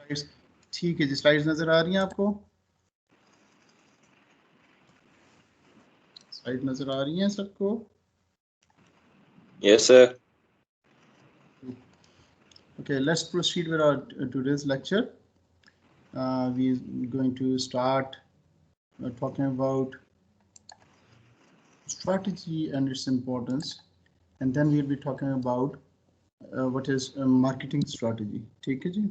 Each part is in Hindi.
स्लाइड्स ठीक है जी, स्लाइड्स नजर आ रही हैं आपको? स्लाइड नजर आ रही हैं सबको? Yes, sir. Okay, let's proceed with our today's lecture. We are going to start talking about strategy and its importance, and then we'll be talking about what is marketing strategy. ठीक है जी,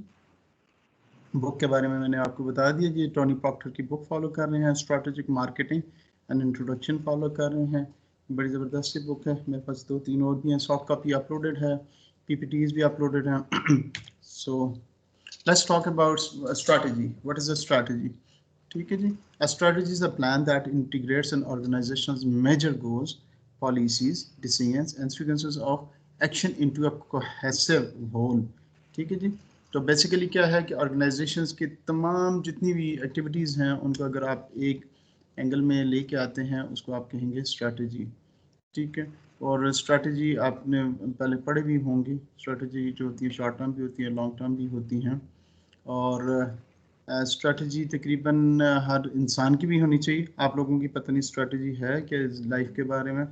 बुक के बारे में मैंने आपको बता दिया जी, टोनी प्रॉक्टर की बुक फॉलो कर रहे हैं, strategic marketing and introduction follow कर रहे हैं। बड़ी ज़बरदस्त सी बुक है, मेरे पास 2-3 और भी हैं, सॉफ्ट कॉपी अपलोडेड है, पीपीटीज भी अपलोडेड हैं। So let's talk about strategy. What is a strategy? ठीक है जी, a strategy is a plan that integrates an organization's major goals, policies, decisions and sequences of action into a cohesive whole। ठीक है जी, तो बेसिकली क्या है कि ऑर्गेनाइजेशंस की तमाम जितनी भी एक्टिविटीज़ हैं उनको अगर आप एक एंगल में लेके आते हैं उसको आप कहेंगे स्ट्रैटेजी। ठीक है, और स्ट्रैटेजी आपने पहले पढ़े भी होंगी, स्ट्रैटेजी जो होती है शॉर्ट टर्म भी होती है, लॉन्ग टर्म भी होती हैं, और स्ट्रैटेजी तकरीबन हर इंसान की भी होनी चाहिए। आप लोगों की पता नहीं स्ट्रैटेजी है कि लाइफ के बारे में,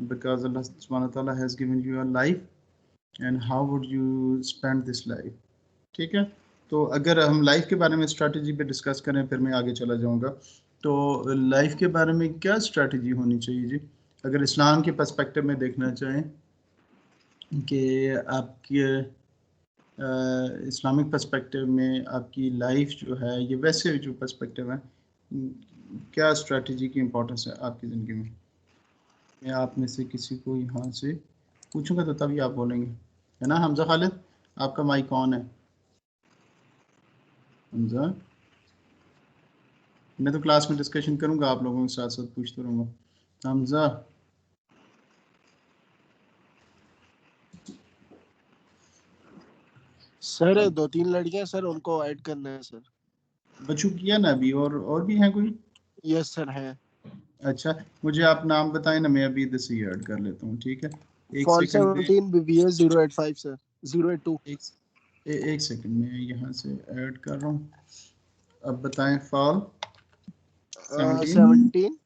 बिकॉज अल्लाह सुब्हानहू व तआला has given you a life and how would you spend this life. ठीक है, तो अगर हम लाइफ के बारे में स्ट्रैटेजी पे डिस्कस करें फिर मैं आगे चला जाऊंगा। तो लाइफ के बारे में क्या स्ट्रैटेजी होनी चाहिए जी, अगर इस्लाम के पर्सपेक्टिव में देखना चाहें कि आपकी इस्लामिक पर्सपेक्टिव में आपकी लाइफ जो है, ये वैसे जो पर्सपेक्टिव है, क्या स्ट्रैटेजी की इम्पोर्टेंस है आपकी ज़िंदगी में? मैं आप में से किसी को यहाँ से पूछूंगा तो तभी आप बोलेंगे, है ना? हमजा खालिद, आपका माइक ऑन है। हमजा, मैं तो क्लास में डिस्कशन करूंगा, आप लोगों के साथ साथ पूछते रहूँगा। हमजा, सर 2-3 लड़कियां सर, उनको ऐड करना है सर। बच्चों किया ना अभी, और भी हैं कोई? यस सर है। अच्छा, मुझे आप नाम बताएं ना, मैं अभी इधर से ऐड कर लेता हूँ। ठीक है, एक फॉल सेकंड में 17 BBA 085 सर 082। एक सेकंड में यहाँ से ऐड कर रहा हूँ। अब बताएं, फॉल 17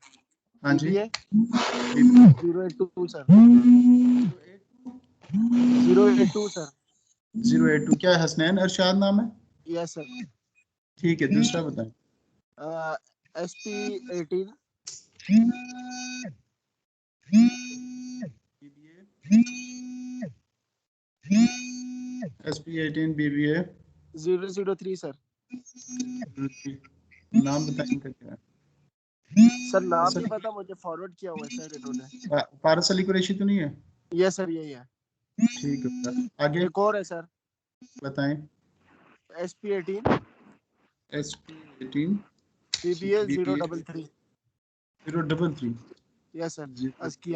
हाँ जी, BBA 082 सर 082 सर 082। क्या है, हसनैन अरशाद नाम है? Yes sir. ठीक है, दूसरा बताएं। SP 18 SP 18 BBA 003 sir. नाम बताएं इनका क्या है? सर नाम नहीं पता मुझे, फॉरवर्ड किया हुआ है सर इन्होंने। फारस अली कुरैशी तो नहीं है? यस सर यही है। ठीक है, आगे एक और है सर, बताएं। SP 18 SP 18 BBA BBA 033। 033। Yes sir, zero. Askiya.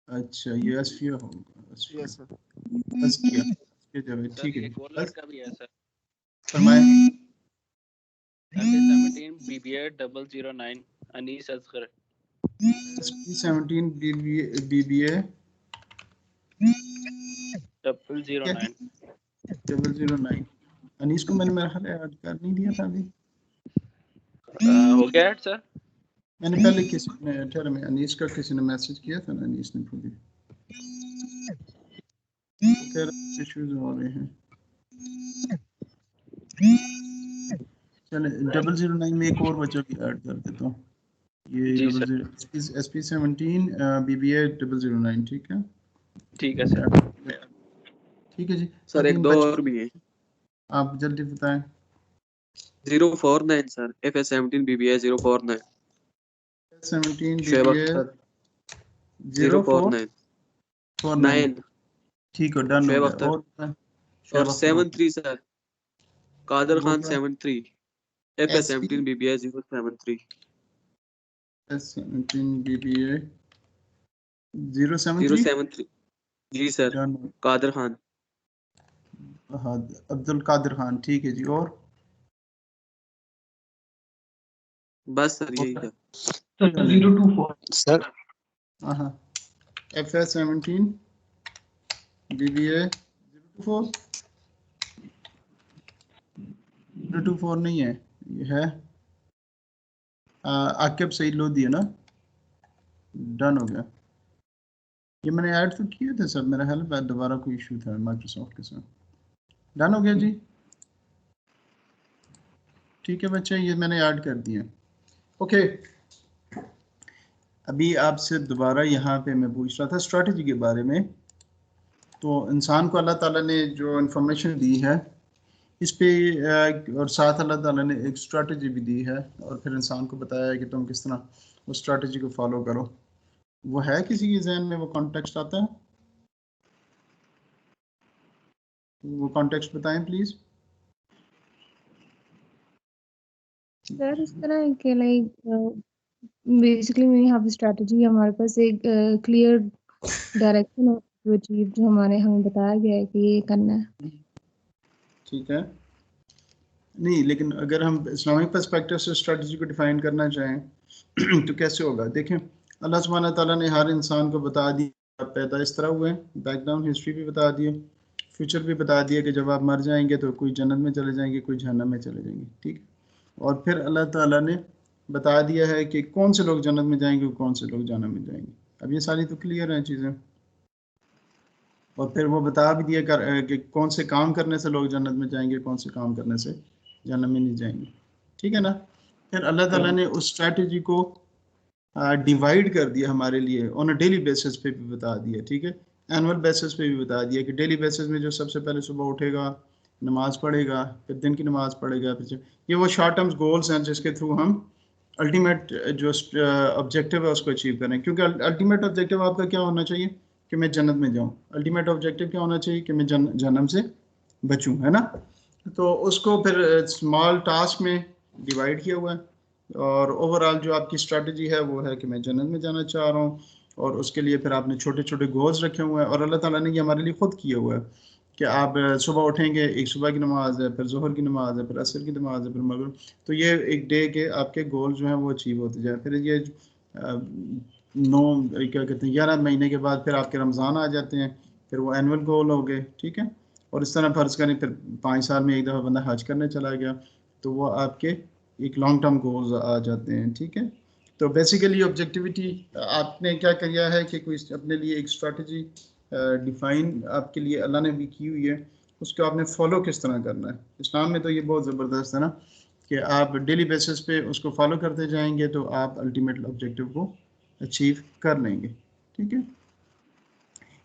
अच्छा, ये अस्फिया होगा, अस्फिया, यस सर। अस्किया, अस्किया जावेद। ठीक है, एक और लड़का भी है सर, फरमाएं। SP 17 BBA 009 Anees Asgar. SP 17 BBA 009। 009। Anees को मैंने मेरा ख्याल ऐड कर नहीं दिया था अभी। हो गया ऐड सर? मैंने पहले किसी ने ठहर में अनीस का किसी ने मैसेज किया था ना, अनीस ने खुद ही। खैर इश्यूज हो रहे हैं। चले 009 में एक और बच्चा भी ऐड कर देता हूँ। ये जी सर। SP 17 BBA 009। ठीक है, ठीक है सर। ठीक है जी। सर एक दो और भी है, आप जल्दी बताएं। 049 sir, FS 17 BBA 049। 17 Shoaib BBA Akhtar 049। 9। ठीक है, डन हो शोएब गया। अख्तर और और 73 सर, कादर वो खान क्या? 73 FS 17 BBA 073। 17 BBA 073 073 जी सर, डन। कादर खान। हाँ, अब्दुल कादिर खान। ठीक है जी, और बस सर यही है। 024 सर। हाँ, FS 17 BBA 024। 024 नहीं है, ये है आकिब सईद लोधी है ना। डन हो गया। ये मैंने ऐड तो किए थे सब, मेरा हेल्प है, दोबारा कोई इशू था माइक्रोसॉफ्ट के साथ। डन हो गया जी। ठीक है बच्चे, ये मैंने ऐड कर दिया। ओके, अभी आपसे दोबारा यहाँ पे मैं पूछ रहा था स्ट्रैटेजी के बारे में। तो इंसान को अल्लाह ताला ने जो इन्फॉर्मेशन दी है इस पे और साथ अल्लाह ताला ने एक स्ट्रैटेजी भी दी है और फिर इंसान को बताया है कि तुम किस तरह उस स्ट्रैटेजी को फॉलो करो। वो है किसी के जहन में वो कॉन्टेक्स्ट आता है? वो कॉन्टेक्स्ट बताएं प्लीज। सर इस तरह है कि like basically we have strategy, हमारे पास एक क्लियर डायरेक्शन टू अचीव जो हमें बताया गया है कि ये करना है। ठीक है, नहीं लेकिन अगर हम इस्लामिक पर्सपेक्टिव से स्ट्रेटजी को डिफाइन करना चाहें तो कैसे होगा? देखें, अल्लाह सुब्हानहू ताला ने हर इंसान को बता दिया पैदा इस तरह हुए, बैकग्राउंड हिस्ट्री भी बता दी, फ्यूचर भी बता दिया कि जब आप मर जाएंगे तो कोई जन्नत में चले जाएंगे, कोई जहन्नम में चले जाएंगे। ठीक, और फिर अल्लाह ताला ने बता दिया है कि कौन से लोग जन्नत में जाएंगे, कौन से लोग जहन्नम में जाएंगे। अब ये सारी तो क्लियर हैं चीज़ें। और फिर वो बता भी दिया कि कौन से काम करने से लोग जन्नत में जाएंगे, कौन से काम करने से जन्नत में नहीं जाएंगे। ठीक है ना। फिर अल्लाह ताला ने उस स्ट्रैटेजी को डिवाइड कर दिया हमारे लिए, ऑन अ डेली बेसिस पे भी बता दिया। ठीक है, एनुअल बेसिस पे भी बता दिया कि डेली बेसिस में जो सबसे पहले सुबह उठेगा, नमाज पढ़ेगा, फिर दिन की नमाज पढ़ेगा, फिर ये वो शॉर्ट टर्म गोल्स हैं जिसके थ्रू हम अल्टीमेट जो ऑब्जेक्टिव है उसको अचीव करें। क्योंकि अल्टीमेट ऑब्जेक्टिव आपका क्या होना चाहिए कि मैं जन्नत में जाऊं। अल्टीमेट ऑब्जेक्टिव क्या होना चाहिए कि मैं जन्नम से बचूं, है ना। तो उसको फिर स्मॉल टास्क में डिवाइड किया हुआ है और ओवरऑल जो आपकी स्ट्रैटेजी है वो है कि मैं जन्नत में जाना चाह रहा हूँ। और उसके लिए फिर आपने छोटे छोटे गोल्स रखे हुए हैं और अल्लाह ताला ने ये हमारे लिए खुद किया हुआ है कि आप सुबह उठेंगे, एक सुबह की नमाज है, फिर जोहर की नमाज है, फिर असर की नमाज है, फिर मगरिब। तो ये एक डे के आपके गोल जो हैं वो अचीव होते जाए। फिर ये 9 क्या कहते हैं 11 महीने के बाद फिर आपके रमज़ान आ जाते हैं, फिर वो एनुअल गोल हो गए। ठीक है, और इस तरह फ़र्ज़ करें फिर 5 साल में एक दफ़ा बंदा हज करने चला गया तो वो आपके एक लॉन्ग टर्म गोल्स आ जाते हैं। ठीक है, तो बेसिकली ऑब्जेक्टिविटी आपने क्या किया है कि कोई अपने लिए एक स्ट्रैटेजी डिफाइन आपके लिए अल्लाह ने भी की हुई है, उसको आपने फॉलो किस तरह करना है। इस्लाम में तो ये बहुत ज़बरदस्त है ना कि आप डेली बेसिस पे उसको फॉलो करते जाएंगे तो आप अल्टीमेट ऑब्जेक्टिव को अचीव कर लेंगे। ठीक है,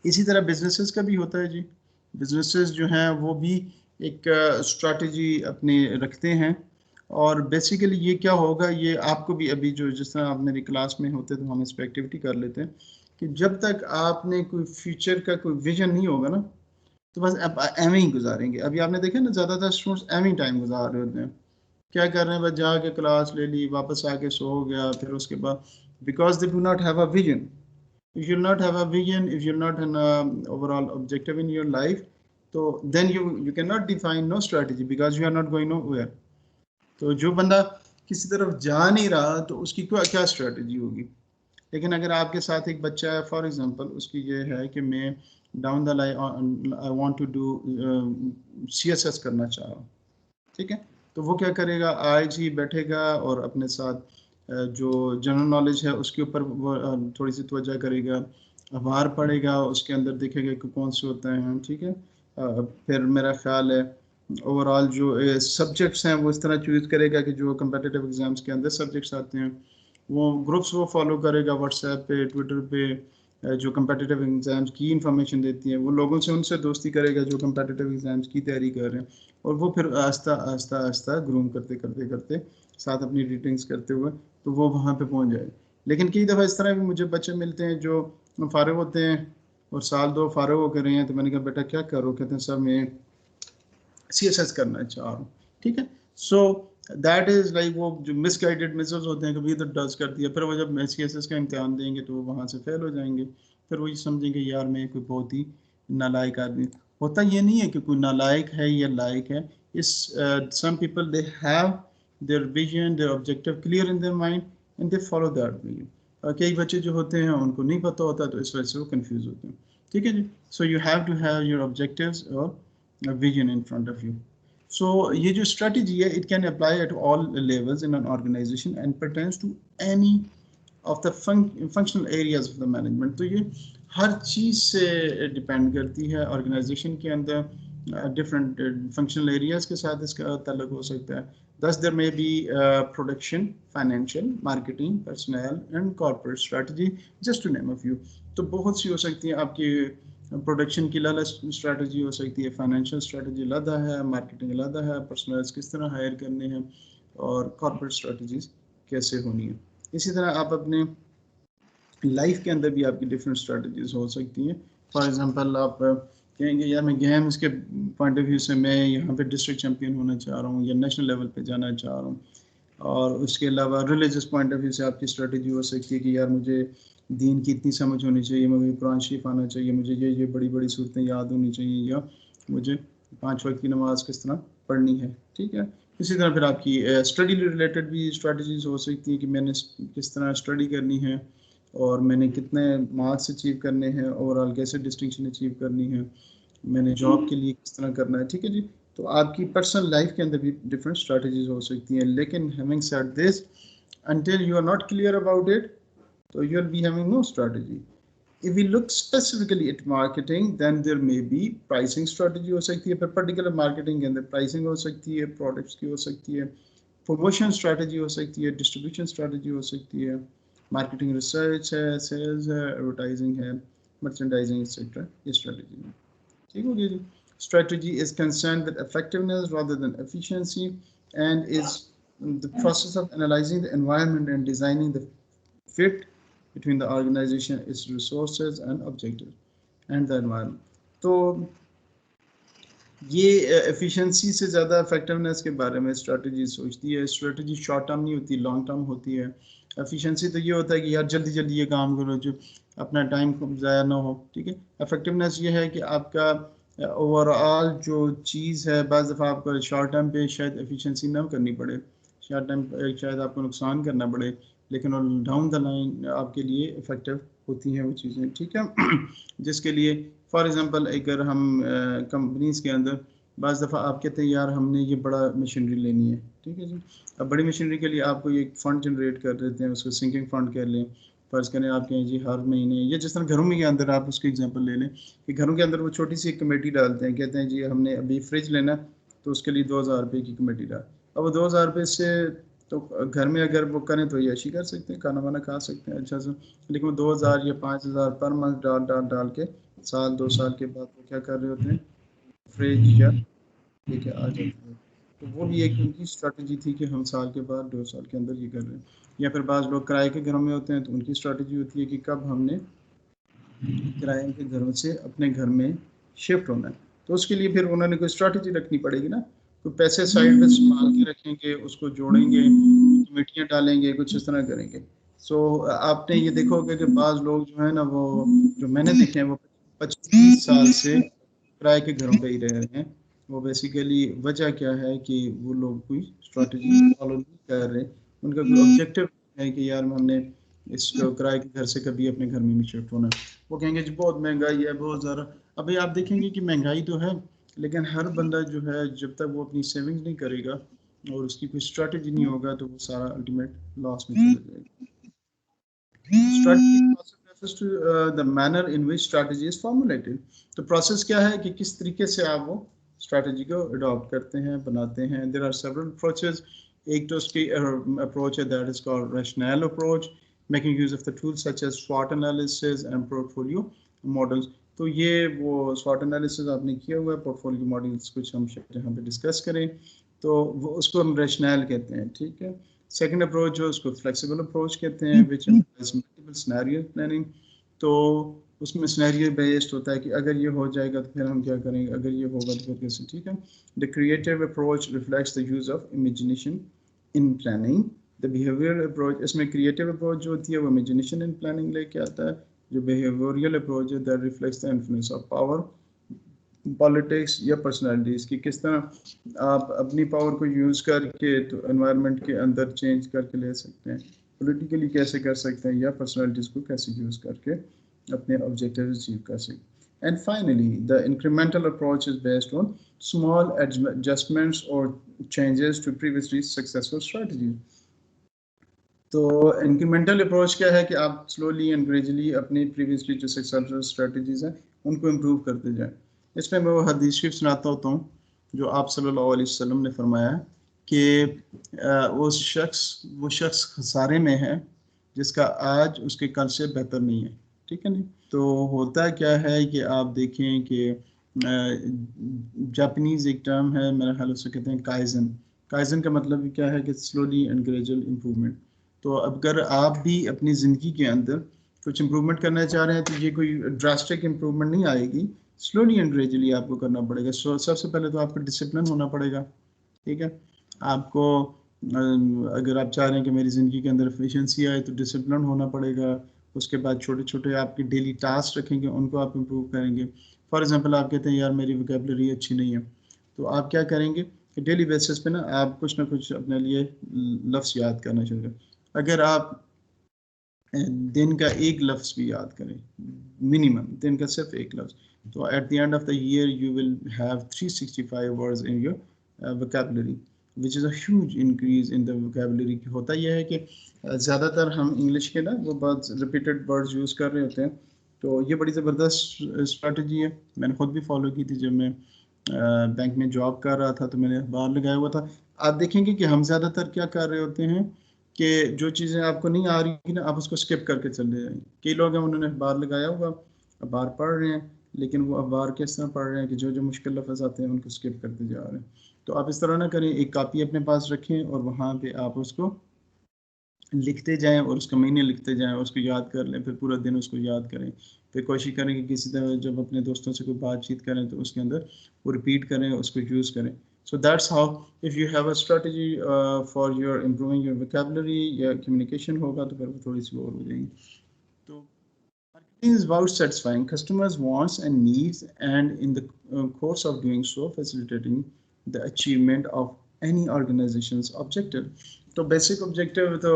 इसी तरह बिजनेसेस का भी होता है जी। बिजनेसेस जो हैं वो भी एक स्ट्रैटेजी अपने रखते हैं और बेसिकली ये क्या होगा, ये आपको भी अभी जो जिस तरह आप मेरी क्लास में होते तो हम इस पर एक्टिविटी कर लेते हैं कि जब तक आपने कोई फ्यूचर का कोई विजन नहीं होगा ना तो बस आप एम ही गुजारेंगे। अभी आपने देखा ना ज़्यादातर स्टूडेंट्स एम ही टाइम गुजार रहे होते हैं। क्या कर रहे हैं, बस जाके क्लास ले ली, वापस आके सो गया, फिर उसके बाद because they do not have a vision. If you'll not have a vision, if you're not an overall objective in your life, so then you cannot define no strategy because you are not going nowhere. तो जो बंदा किसी तरफ जा नहीं रहा तो उसकी क्या स्ट्रेटजी होगी। लेकिन अगर आपके साथ एक बच्चा है फॉर एग्जांपल, उसकी ये है कि मैं down the line I want to do CSS करना चाह रहा हूँ। ठीक है, तो वो क्या करेगा, आज ही बैठेगा और अपने साथ जो जनरल नॉलेज है उसके ऊपर वो थोड़ी सी तवज्जो करेगा, अखबार पढ़ेगा, उसके अंदर देखेगा कि कौन से होते हैं। ठीक है, फिर मेरा ख्याल है ओवरऑल जो सब्जेक्ट्स हैं वो इस तरह चूज़ करेगा कि जो कम्पिटिटिव एग्ज़ाम्स के अंदर सब्जेक्ट्स आते हैं वो ग्रुप्स वो फॉलो करेगा, व्हाट्सएप पे, ट्विटर पे जो कम्पिटिटिव एग्ज़ाम्स की इंफॉर्मेशन देती हैं वो लोगों से उनसे दोस्ती करेगा जो कम्पिटिटिव एग्ज़ाम्स की तैयारी कर रहे हैं और वो फिर आस्ता आस्ता आस्ता ग्रूम करते करते करते साथ अपनी रीडिंग्स करते हुए तो वो वहाँ पे पहुँच जाए। लेकिन कई दफ़ा इस तरह भी मुझे बच्चे मिलते हैं जो फ़ारिग होते हैं और साल 2 फ़ारिग होकर रहे हैं तो मैंने कहा बेटा क्या करो, कहते हैं सर मैं CSS करना चाह रहा हूँ। ठीक है, सो दैट इज़ लाइक वो जो मिसगाइडेड मिसेस होते हैं कभी इधर डस कर दिया, फिर वो जब CSS का इम्तिहान देंगे तो वो वहाँ से फेल हो जाएंगे, फिर वो ये समझेंगे यार मैं कोई बहुत ही नालायक आदमी। होता ये नहीं है कि कोई नालायक है या लायक है, इस some people they have their vision, their objective clear in their mind and they follow that vision. कई बच्चे जो होते हैं उनको नहीं पता होता तो इस वजह से वो कंफ्यूज होते हैं। ठीक है जी, so you have to have your objectives और vision in front of you. So ये जो strategy है, it can apply at all levels in an organization and pertains to any of the functional areas of the management. तो ये हर चीज़ से डिपेंड करती है ऑर्गेनाइजेशन के अंदर डिफरेंट फंक्शनल एरियाज के साथ इसका ताल्लुक हो सकता है. Thus there may be production, financial, marketing, personnel and corporate strategy, just to name a few. तो बहुत सी हो सकती है. आपकी प्रोडक्शन की अलग स्ट्रेटजी हो सकती है, फाइनेंशियल स्ट्रेटजी अलग है, मार्केटिंग अलग है, पर्सनल्स किस तरह हायर करने हैं और कॉर्पोरेट स्ट्रेटजीज कैसे होनी है. इसी तरह आप अपने लाइफ के अंदर भी आपकी डिफरेंट स्ट्रेटजीज हो सकती हैं. फॉर एग्जांपल आप कहेंगे यार मैं गेम्स के पॉइंट ऑफ व्यू से मैं यहाँ पे डिस्ट्रिक्ट चैंपियन होना चाह रहा हूँ या नेशनल लेवल पे जाना चाह रहा हूँ. और उसके अलावा रिलीजियस पॉइंट ऑफ व्यू से आपकी स्ट्रेटजी हो सकती है कि यार मुझे दीन की इतनी समझ होनी चाहिए, मुझे कुरान शरीफ आना चाहिए, मुझे ये बड़ी बड़ी सूरतें याद होनी चाहिए, या मुझे 5 वक्त की नमाज किस तरह पढ़नी है. ठीक है. इसी तरह फिर आपकी स्टडी रिलेटेड भी स्ट्रेटजीज हो सकती है कि मैंने किस तरह स्टडी करनी है और मैंने कितने मार्क्स अचीव करने हैं, ओवरऑल कैसे डिस्टिंक्शन अचीव करनी है, मैंने जॉब के लिए किस तरह करना है. ठीक है जी. तो आपकी पर्सनल लाइफ के अंदर भी डिफरेंट स्ट्रेटजीज हो सकती हैं. लेकिन having said this, until you are not clear about it, so you'll be having no strategy. If we look specifically at marketing, then there may be pricing strategy हो सकती है. पर particular marketing के अंदर pricing हो सकती है, products की हो सकती है, promotion strategy हो सकती है, distribution strategy हो सकती है, marketing research है, sales है, advertising है, merchandising etc. ये strategy है. ठीक हो गया जी. Strategy is concerned with effectiveness rather than efficiency and is the process of analyzing the environment and designing the fit between the organization, its resources and objectives and the environment. तो ये efficiency से ज़्यादा effectiveness के बारे में strategy सोचती है. strategy short term नहीं होती, long term होती है. efficiency तो ये होता है कि यार जल्दी जल्दी ये काम करो जो अपना टाइम ज़ाया ना हो. ठीक है. effectiveness ये है कि आपका ओवरऑल जो चीज़ है, बाज़ दफ़ा आपको शॉर्ट टर्म पे शायद एफिशिएंसी ना करनी पड़े, शॉर्ट टर्म पे शायद आपको नुकसान करना पड़े, लेकिन डाउन द लाइन आपके लिए इफ़ेक्टिव होती हैं वो चीज़ें. ठीक है. जिसके लिए फॉर एग्जांपल अगर हम कंपनीज़ के अंदर बाज़ दफ़ा आप कहते हैं यार हमने ये बड़ा मशीनरी लेनी है. ठीक है जी. अब बड़ी मशीनरी के लिए आपको ये फंड जनरेट कर देते हैं, उसको सिंकिंग फंड कर लें. फर्ज करें आप कहें जी हर महीने, या जिस तरह घरों के अंदर आप उसके एग्जांपल ले लें कि घरों के अंदर वो छोटी सी कमेटी डालते हैं, कहते हैं जी हमने अभी फ्रिज लेना तो उसके लिए 2000 रुपये की कमेटी डाल. अब वो 2000 रुपये से तो घर में अगर वो करें तो यशी कर सकते हैं, खाना वाना खा सकते हैं अच्छा सा. लेकिन वो 2000 या 5000 पर मंथ डाल के साल 2 साल के बाद वो क्या कर रहे होते हैं, फ्रिज या लेके आ जाते हैं. तो वो भी एक उनकी स्ट्रेटजी थी कि हम साल के बाद 2 साल के अंदर ये कर रहे हैं. या फिर बाज़ लोग किराए के घरों में होते हैं तो उनकी स्ट्रेटजी होती है कि कब हमने किराए के घरों से अपने घर में शिफ्ट होना है. तो उसके लिए फिर उन्होंने कोई स्ट्रेटजी रखनी पड़ेगी ना. तो पैसे साइड में संभाल के रखेंगे, उसको जोड़ेंगे, कमेटियाँ डालेंगे, कुछ इस तरह करेंगे. सो आपने ये देखोगे कि बाज़ लोग जो है ना, वो जो मैंने देखे हैं वो 25 साल से किराए के घरों पे ही रह रहे हैं. वो बेसिकली वजह क्या है कि वो लोग कोई स्ट्रेटजी फॉलो नहीं कर रहे. उनका कोई ऑब्जेक्टिव है कि यार हमने इसको किराए के घर से कभी अपने घर में भी शिफ्ट होना. वो कहेंगे जी बहुत महंगाई है, बहुत ज़्यादा. अभी आप देखेंगे कि महंगाई तो है, लेकिन हर बंदा जो है जब तक वो अपनी सेविंग्स नहीं करेगा और उसकी कोई स्ट्रेटजी नहीं होगा तो वो सारा अल्टीमेट लॉस में चला जाएगा. Strategy also refers to the manner in which strategy is formulated. तो प्रोसेस क्या है कि किस तरीके से आप वो स्ट्रेटजी को अडॉप्ट करते हैं, बनाते हैं. There are several approaches. एक तो उसकी अप्रोच है that is called rationale approach, making use of the tools such as SWOT analysis and portfolio models. तो ये वो SWOT analysis आपने किया हुआ है, portfolio models कुछ हम यहाँ पे डिस्कस करें तो वो उसको हम rationale कहते हैं. ठीक है. सेकेंड अप्रोच जो उसको फ्लेक्सिबल अप्रोच कहते हैं, which implies multiple scenario planning. तो उसमें सिनेरियो बेस्ड होता है कि अगर ये हो जाएगा तो फिर हम क्या करेंगे, अगर ये होगा तो फिर कैसे. ठीक है. The creative approach reflects the use of imagination in planning. The behavioural approach, इसमें क्रिएटिव अप्रोच जो होती है वो इमेजिनेशन इन प्लानिंग लेके आता है. जो बिहेवियरल अप्रोच है that reflects the influence of power, politics या पर्सनालिटीज़ की किस तरह आप अपनी पावर को यूज़ करके तो एनवायरनमेंट के अंदर चेंज करके ले सकते हैं, पॉलिटिकली कैसे कर सकते हैं, या पर्सनालिटीज़ को कैसे यूज़ करके अपने ऑब्जेक्टिव अचीव कर सकते हैं. And finally, the incremental approach is based on small adjustments or changes to previously successful strategies. तो इंक्रीमेंटल अप्रोच क्या है कि आप स्लोली एंड ग्रेजुअली अपनी प्रीवियसली जो सक्सेसफुल स्ट्रेटजीज हैं उनको इम्प्रूव करते जाएं। इसमें मैं वो हदीस शरीफ सुनाता होता हूँ जो आप सल्लल्लाहु अलैहि वसल्लम ने फरमाया कि वो शख्स खसारे में है जिसका आज उसके कल से बेहतर नहीं है। ठीक है नहीं? तो होता क्या है कि आप देखें कि जापानीज एक टर्म है, मेरा ख्याल उसे कहते हैं काइजन। काइजन का मतलब क्या है कि स्लोली एंड ग्रेजुअल इम्प्रूवमेंट। तो अगर आप भी अपनी ज़िंदगी के अंदर कुछ इम्प्रूवमेंट करना चाह रहे हैं तो ये कोई ड्रास्टिक इम्प्रूवमेंट नहीं आएगी, स्लोली एंड ग्रेजुअली आपको करना पड़ेगा। सबसे पहले तो आपको डिसिप्लिन होना पड़ेगा। ठीक है, आपको अगर आप चाह रहे हैं कि मेरी ज़िंदगी के अंदर एफिशिएंसी आए तो डिसिप्लिन होना पड़ेगा। उसके बाद छोटे छोटे आपके डेली टास्क रखेंगे, उनको आप इम्प्रूव करेंगे। फॉर एग्जांपल आप कहते हैं यार मेरी वोकैबुलरी अच्छी नहीं है, तो आप क्या करेंगे कि डेली बेसिस पे ना आप कुछ ना कुछ अपने लिए लफ्ज़ याद करना शुरू करें। अगर आप दिन का एक लफ्ज़ भी याद करें, मिनिमम दिन का सिर्फ एक लफ्ज़, तो at the end of the year you will have 365 words in your vocabulary which is a huge increase in the vocabulary. होता यह है कि ज़्यादातर हम इंग्लिश के ना वो बहुत रिपीटेड वर्ड्स यूज़ कर रहे होते हैं, तो ये बड़ी ज़बरदस्त स्ट्रेटजी है। मैंने खुद भी फॉलो की थी जब मैं बैंक में जॉब कर रहा था, तो मैंने अखबार लगाया हुआ था। आप देखेंगे कि हम ज़्यादातर क्या कर रहे होते हैं कि जो चीज़ें आपको नहीं आ रही ना आप उसको स्किप करके चले जाएंगे। कई लोग हैं उन्होंने अखबार लगाया हुआ, अखबार पढ़ रहे हैं, लेकिन वो अखबार किस तरह पढ़ रहे हैं कि जो जो मुश्किल लफ्ज़ आते हैं उनको स्किप करते जा रहे हैं। तो आप इस तरह ना करें, एक कापी अपने पास रखें और वहाँ पे आप उसको लिखते जाएं और उसका महीने लिखते जाएं, उसको याद कर लें, फिर पूरा दिन उसको याद करें। फिर कोशिश करें कि किसी तरह जब अपने दोस्तों से कोई बातचीत करें तो उसके अंदर वो रिपीट करें, उसको यूज़ करें। So that's how if you have a strategy for your improving your vocabulary या communication होगा तो फिर वो थोड़ी सी और हो जाएगी। तो marketing is about satisfying customers' wants and needs, and in the course of doing so, facilitating the achievement of any organization's objective. तो basic objective तो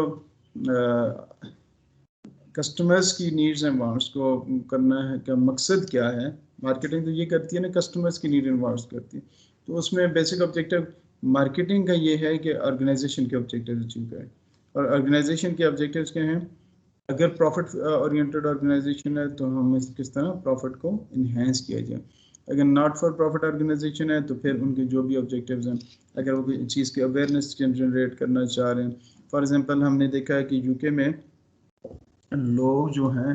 कस्टमर्स की नीड्स एंड वांट्स को करना है। का मकसद क्या है? मार्केटिंग तो ये करती है ना, कस्टमर्स की नीड एंड वांट्स करती है। तो उसमें बेसिक ऑब्जेक्टिव मार्केटिंग का ये है कि ऑर्गेनाइजेशन के ऑब्जेक्टिव अचीव करें। और ऑर्गेनाइजेशन के ऑब्जेक्टिव्स क्या हैं? अगर प्रॉफिट ओरिएंटेड ऑर्गेनाइजेशन है तो हमें किस तरह प्रॉफिट को इन्हेंस किया जाए। अगर नॉट फॉर प्रॉफिट ऑर्गेनाइजेशन है तो फिर उनके जो भी ऑब्जेक्टिव्स हैं, अगर वो कोई चीज़ की अवेयरनेस जनरेट करना चाह रहे हैं। फॉर एग्जांपल हमने देखा है कि यूके में लोग जो हैं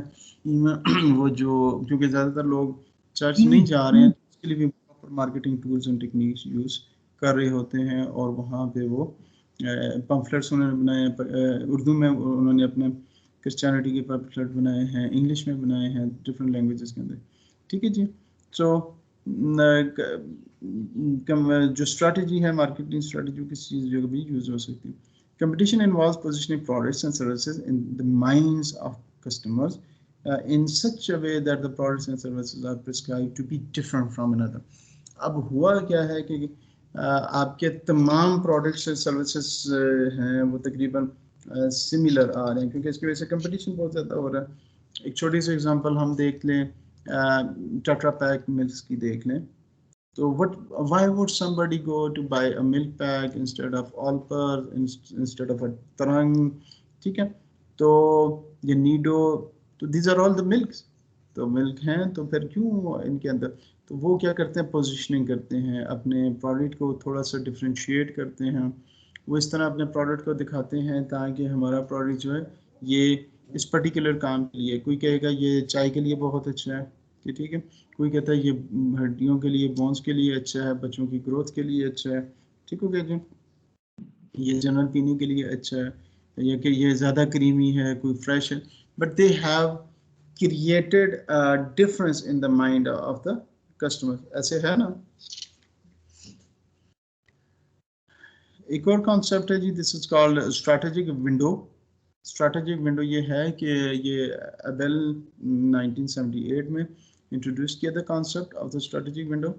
वो जो क्योंकि ज़्यादातर लोग चर्च नहीं जा रहे हैं, तो उसके लिए भी proper marketing tools and techniques use कर रहे होते हैं। और वहाँ पे वो पम्फलेट्स उन्होंने बनाए, उर्दू में उन्होंने अपने क्रिश्चियनिटी के पम्फलेट बनाए हैं, इंग्लिश में बनाए हैं, डिफरेंट लैंग्वेजेस के अंदर। ठीक है जी। सो जो स्ट्रैटेजी है, मार्केटिंग स्ट्रैटेजी किसी चीज़ भी यूज़ हो सकती है। Competition involves positioning products and services in the minds of customers in such a way that the products and services are prescribed to be different from another. अब हुआ क्या है कि आपके तमाम प्रोडक्ट्स और सर्विसेज हैं वो तकरीबन सिमिलर आ रहे हैं, क्योंकि इसकी वजह से कंपटीशन बहुत ज़्यादा हो रहा है। एक छोटी सी एग्जांपल हम देख लें, टेट्रा पैक मिल्क की देख लें। So why would somebody go to buy a milk pack instead of Alper, instead of a Tarang? ठीक है, तो ये नीडो, तो these are all the milks, तो मिल्क हैं, तो फिर क्यों इनके अंदर? तो वो क्या करते हैं, पोजिशनिंग करते हैं, अपने प्रोडक्ट को थोड़ा सा डिफ्रेंशिएट करते हैं। वो इस तरह अपने प्रोडक्ट को दिखाते हैं ताकि हमारा प्रोडक्ट जो है ये इस पर्टिकुलर काम के लिए, कोई कहेगा ये चाय के लिए बहुत अच्छा है कि ठीक है, कोई कहता है ये हड्डियों के लिए, बोन्स के लिए अच्छा है, बच्चों की ग्रोथ के लिए अच्छा है, ठीक हो गया जी, ये जनरल पीने के लिए अच्छा है, या कि ये ज़्यादा क्रीमी है, कोई फ्रेश है। But they have created difference in the mind of the customer. ऐसे है ना। एक और कॉन्सेप्ट है जी, this is called strategic window. Strategic window ये है कि ये एबेल 1978 में इंट्रोड्यूस किया था concept of the strategic window.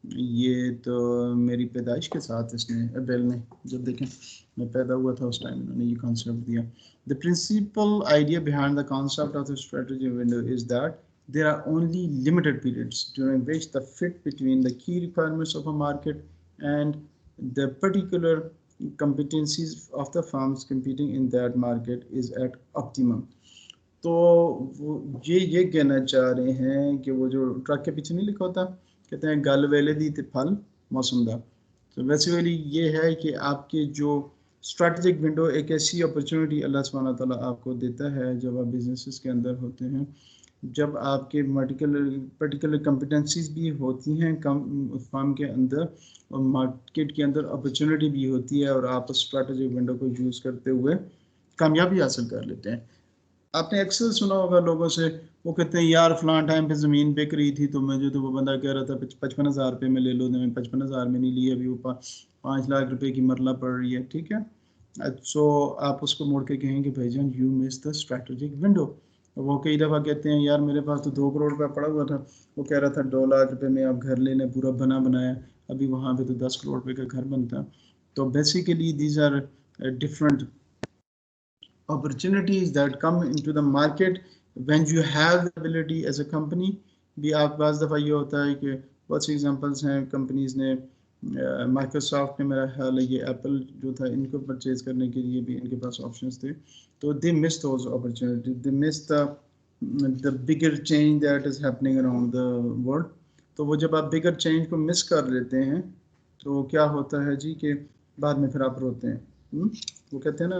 ये तो मेरी पैदाइश के साथ इसने एबेल ने, जब देखें मैं पैदा हुआ था उस टाइम इन्होंने ये कॉन्सेप्ट दिया। The principle idea behind the concept of the strategic window is that there are only limited periods during which the fit between the key requirements of a market and the particular competencies of the firms competing in that market is at optimum. तो ये कहना चाह रहे हैं कि वो जो ट्रक के पीछे नहीं लिखा होता, कहते हैं गल वेले दी ते फल मौसम दा। तो बेसिकली ये है कि आपके जो स्ट्रैटेजिक विंडो एक ऐसी अपॉर्चुनिटी अल्लाह सुब्हानहू व तआला आपको देता है जब आप बिजनेसेस के अंदर होते हैं, जब आपके पर्टिकुलर कॉम्पिटेंसीज भी होती हैं फर्म के अंदर और मार्केट के अंदर अपॉर्चुनिटी भी होती है, और आप उस स्ट्रैटेजिक विंडो को यूज़ करते हुए कामयाबी हासिल कर लेते हैं। आपने अक्सर सुना होगा लोगों से, वो कहते हैं यार फलां टाइम पे ज़मीन बिक रही थी तो मुझे तो वो बंदा कह रहा था 55,000 रुपये में ले लो, मैंने 55,000 में नहीं ली, अभी वो 5 लाख रुपए की मरला पड़ रही है। ठीक है, सो आप उसको मोड़ के कहेंगे भाईजान you miss the strategic window. वो कई दफ़ा कहते हैं यार मेरे पास तो 2 करोड़ रुपया पड़ा हुआ था, वो कह रहा था 2 लाख रुपए में आप घर ले लें, पूरा बनाया, अभी वहाँ पे तो 10 करोड़ रुपए का घर बनता। तो basically these are different opportunities that come into the market when you have the ability as a company। भी आप बाज़ दफ़ा ये होता है कि बहुत सी एग्जांपल्स हैं, कंपनीज़ ने माइक्रोसॉफ्ट ने, मेरा ख्याल है ये एप्पल जो था, इनको परचेज करने के लिए भी इनके पास ऑप्शंस थे, तो they miss those opportunities, they miss the bigger change that is happening around the world. तो वो जब आप बिगर चेंज को मिस कर लेते हैं तो क्या होता है जी कि बाद में फिर आप रोते हैं। वो कहते हैं ना,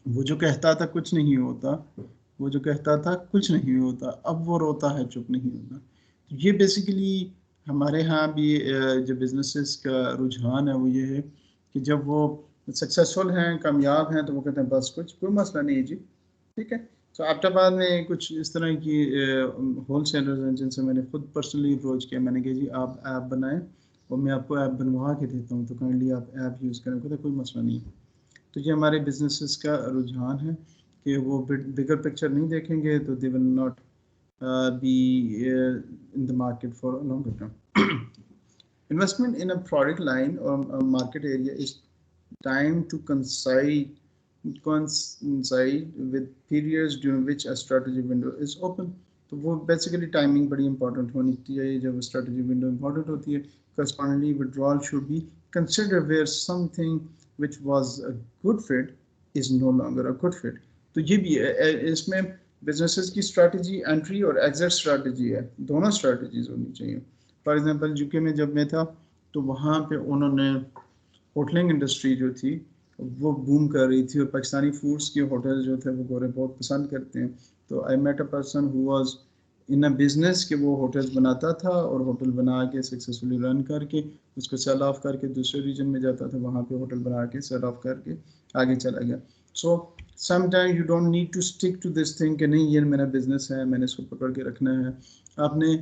वो जो कहता था कुछ नहीं होता, वो जो कहता था कुछ नहीं होता, अब वो रोता है चुप नहीं होता। तो ये बेसिकली हमारे यहाँ भी जो बिजनेसेस का रुझान है वो ये है कि जब वो सक्सेसफुल हैं, कामयाब हैं, तो वो कहते हैं बस कुछ कोई मसला नहीं है जी। ठीक है, तो आफ्टरबाद में कुछ इस तरह की होल सेलर्स हैं जिनसे मैंने खुद पर्सनली अप्रोच किया, मैंने कहा जी आप ऐप बनाएं और मैं आपको ऐप बनवा के देता हूँ, तो काइंडली आप ऐप यूज़ करें, कहते कोई मसला नहीं है। तो ये हमारे बिजनेसेस का रुझान है कि वो बिगर पिक्चर नहीं देखेंगे तो they will not be in the market for a longer term. Investment in a product line और market area is time to coincide with periods during which a strategic window is open। तो वो बेसिकली टाइमिंग बड़ी इंपॉर्टेंट होनी चाहिए। जब स्ट्रेटजी विंडो इंपॉर्टेंट होती है, correspondingly withdrawal should be considered where something which was a good fit is no longer a good fit। तो ये भी है, इसमें बिजनेसेस की स्ट्रेटजी एंट्री और एग्जिट स्ट्रेटजी है, दोनों स्ट्रेटजीज होनी चाहिए। फॉर एग्जांपल यूके में जब मैं था तो वहाँ पे उन्होंने होटलिंग इंडस्ट्री जो थी वो बूम कर रही थी, और पाकिस्तानी फूड्स के होटल जो थे वो गोरे बहुत पसंद करते हैं। तो I met a person who was in a business कि वो होटल्स बनाता था और होटल बना के सक्सेसफुली रन करके उसको सेल ऑफ करके दूसरे रीजन में जाता था, वहाँ पे होटल बना के सेल ऑफ करके आगे चला गया। So sometime you don't need to stick to this thing कि नहीं ये मेरा बिजनेस है, मैंने इसको पकड़ के रखना है। आपने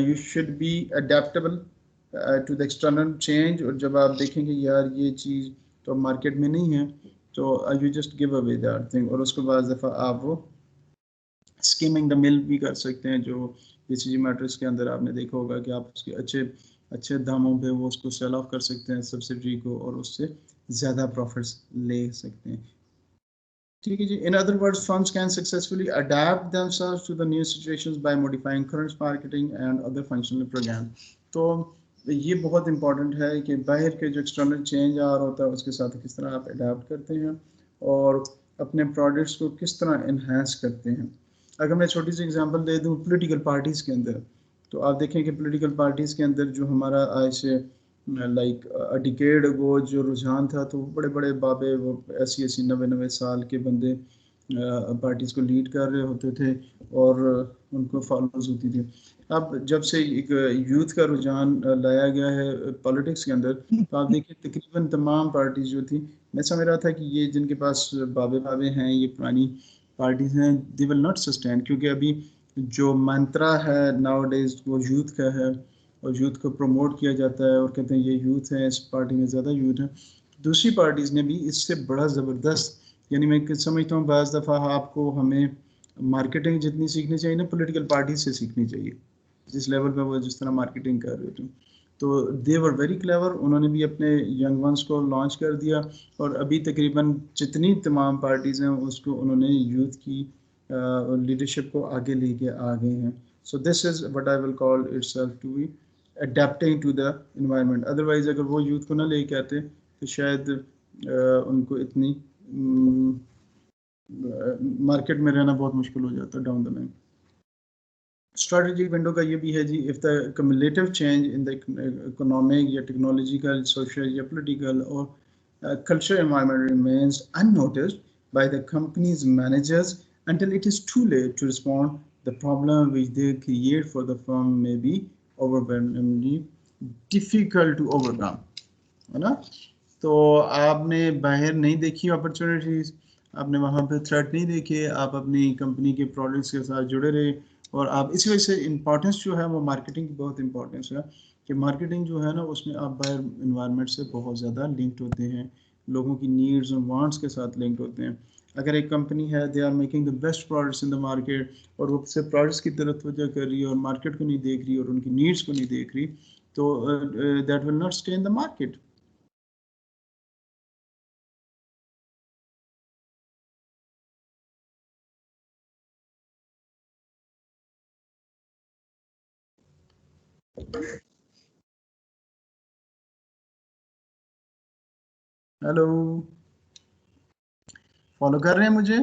you should be adaptable to the external change, और जब आप देखेंगे यार ये चीज़ तो मार्केट में नहीं है तो you just give away that thing, और उसको बाद दफ़ा आप वो स्कीमिंग द मिल भी कर सकते हैं। जो बीसीजी मैट्रिक्स के अंदर आपने देखा होगा कि आप उसके अच्छे दामों पे वो उसको सेल ऑफ कर सकते हैं सब्सिडी को, और उससे ज़्यादा प्रॉफिट्स ले सकते हैं। ठीक है जी, in other words firms can successfully adapt themselves to the new situations by modifying current marketing and other functional program. तो ये बहुत इंपॉर्टेंट है कि बाहर के जो एक्सटर्नल चेंज आ रहा होता है उसके साथ किस तरह आप अडैप्ट करते हैं और अपने प्रोडक्ट्स को किस तरह इन्हांस करते हैं। अगर मैं छोटी सी एग्जांपल दे दूं पॉलिटिकल पार्टीज़ के अंदर, तो आप देखें कि पॉलिटिकल पार्टीज़ के अंदर जो हमारा आज से लाइक अ डिकेड अगो जो रुझान था, तो बड़े बड़े बाबे वो 80-80 90-90 साल के बंदे पार्टीज़ को लीड कर रहे होते थे और उनको फॉलोज होती थी। अब जब से एक यूथ का रुझान लाया गया है पॉलिटिक्स के अंदर, तो आप देखिए तकरीबन तमाम पार्टीज़ जो थी, मैं समझ रहा था कि ये जिनके पास बाबे हैं, ये पुरानी पार्टीज़ हैं, दे विल नॉट सस्टेन, क्योंकि अभी जो मंत्रा है नाउ डेज वो यूथ का है और यूथ को प्रमोट किया जाता है और कहते हैं ये यूथ है, इस पार्टी में ज़्यादा यूथ है। दूसरी पार्टीज़ ने भी इससे बड़ा ज़बरदस्त, यानी मैं समझता हूँ बाज़ दफ़ा आपको हमें मार्केटिंग जितनी सीखनी चाहिए ना पॉलिटिकल पार्टी से सीखनी चाहिए, जिस लेवल पे वो जिस तरह मार्केटिंग कर रहे थे। तो दे वर वेरी क्लेवर, उन्होंने भी अपने यंग वंस को लॉन्च कर दिया और अभी तकरीबन जितनी तमाम पार्टीज़ हैं उसको उन्होंने यूथ की लीडरशिप को आगे लेके आ गए हैं. So this is what I will call itself to be adapting to the environment. Otherwise अगर वो यूथ को ना लेके आते तो शायद उनको इतनी मार्केट में रहना बहुत मुश्किल हो जाता down the line. Strategic window का ये भी है जी, if the cumulative change in the economic या टेक्नोलॉजिकल, सोशल या पॉलिटिकल और cultural environment remains unnoticed by the companies managers until it is too late to respond, the problem which they create for the firm may be overwhelmingly difficult to overcome. है ना? तो आपने बाहर नहीं देखी अपॉर्चुनिटीज, आपने वहाँ पे थ्रेट नहीं देखे, आप अपनी कंपनी के प्रोडक्ट्स के साथ जुड़े रहे, और आप इसी वजह से इम्पोर्टेंस जो है वो मार्केटिंग की बहुत इंपॉर्टेंस है कि मार्केटिंग जो है ना उसमें आप बाहर इन्वायरमेंट से बहुत ज़्यादा लिंक्ड होते हैं, लोगों की नीड्स और वांट्स के साथ लिंक्ड होते हैं. अगर एक कंपनी है, they are making the best products in the market, और वो से प्रोडक्ट्स की तरफ तवज्जो कर रही है और मार्केट को नहीं देख रही और उनकी नीड्स को नहीं देख रही, तो that will not stay in the market. Hello, follow कर रहे हैं मुझे?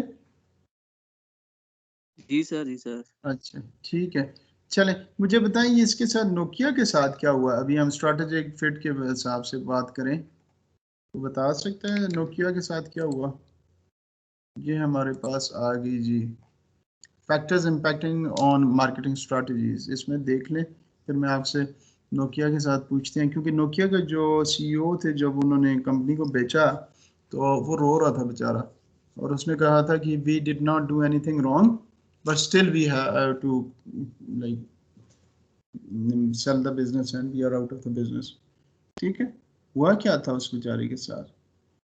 जी सर, जी सर. अच्छा ठीक है, चलें मुझे बताइए इसके साथ नोकिया के साथ क्या हुआ. अभी हम स्ट्रैटेजिक फिट के हिसाब से बात करें तो बता सकते हैं नोकिया के साथ क्या हुआ. ये हमारे पास आ गई जी, factors impacting on marketing strategies. इसमें देख लें, फिर मैं आपसे नोकिया के साथ पूछते हैं, क्योंकि नोकिया का जो सीईओ थे जब उन्होंने कंपनी को बेचा तो वो रो रहा था बेचारा, और उसने कहा था कि we did not do anything wrong but still we have to like sell the business and we are out of the business. ठीक है, हुआ क्या था उस बेचारे के साथ,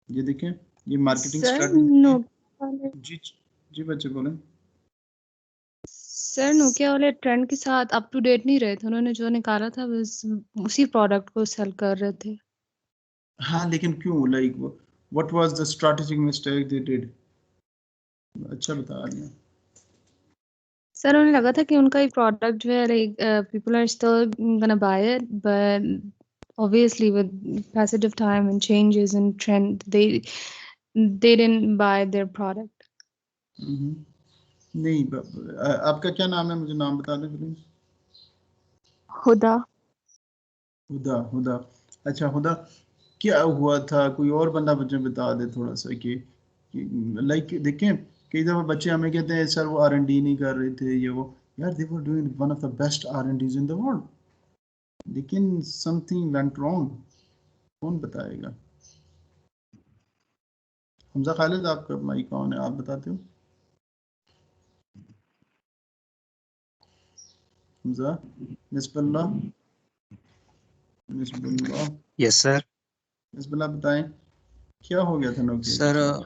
ये देखें, ये मार्केटिंग सर स्ट्रैटेजी. नोकिया वाले जी जी बच्चे बोलें. सर नोकिया वाले ट्रेंड के साथ अप टू डेट नहीं रहे थे, उन्होंने जो निकाला था बस उसी प्रोडक्ट को सेल कर रहे थे. हाँ लेकिन क्यों, like what was the strategic mistake they did. अच्छा बता रही हैं. सर उन्हें लगा था कि उनका ये प्रोडक्ट जो है like people are still gonna buy it, but obviously with passage of time and changes in trend they didn't buy their product. नहीं आपका क्या नाम है, मुझे नाम बता दें प्लीज. हुदा. हुदा. हुदा, अच्छा हुदा, क्या हुआ था, कोई और बंदा मुझे बता दे थोड़ा सा कि लाइक देखें, कई दफ़ा बच्चे हमें कहते हैं सर वो R&D नहीं कर रहे थे, ये वो, यार they were doing one of the best R&Ds in the world, लेकिन समथिंग वेंट रॉन्ग. कौन बताएगा. हमजा खालिद, आपका माइक कौन है, आप बताते हो. हमजा, बिस्मिल्लाह, बिस्मिल्लाह, यस सर. बिस्मिल्लाह, बताएं क्या हो गया था नोकिया के सर साथ.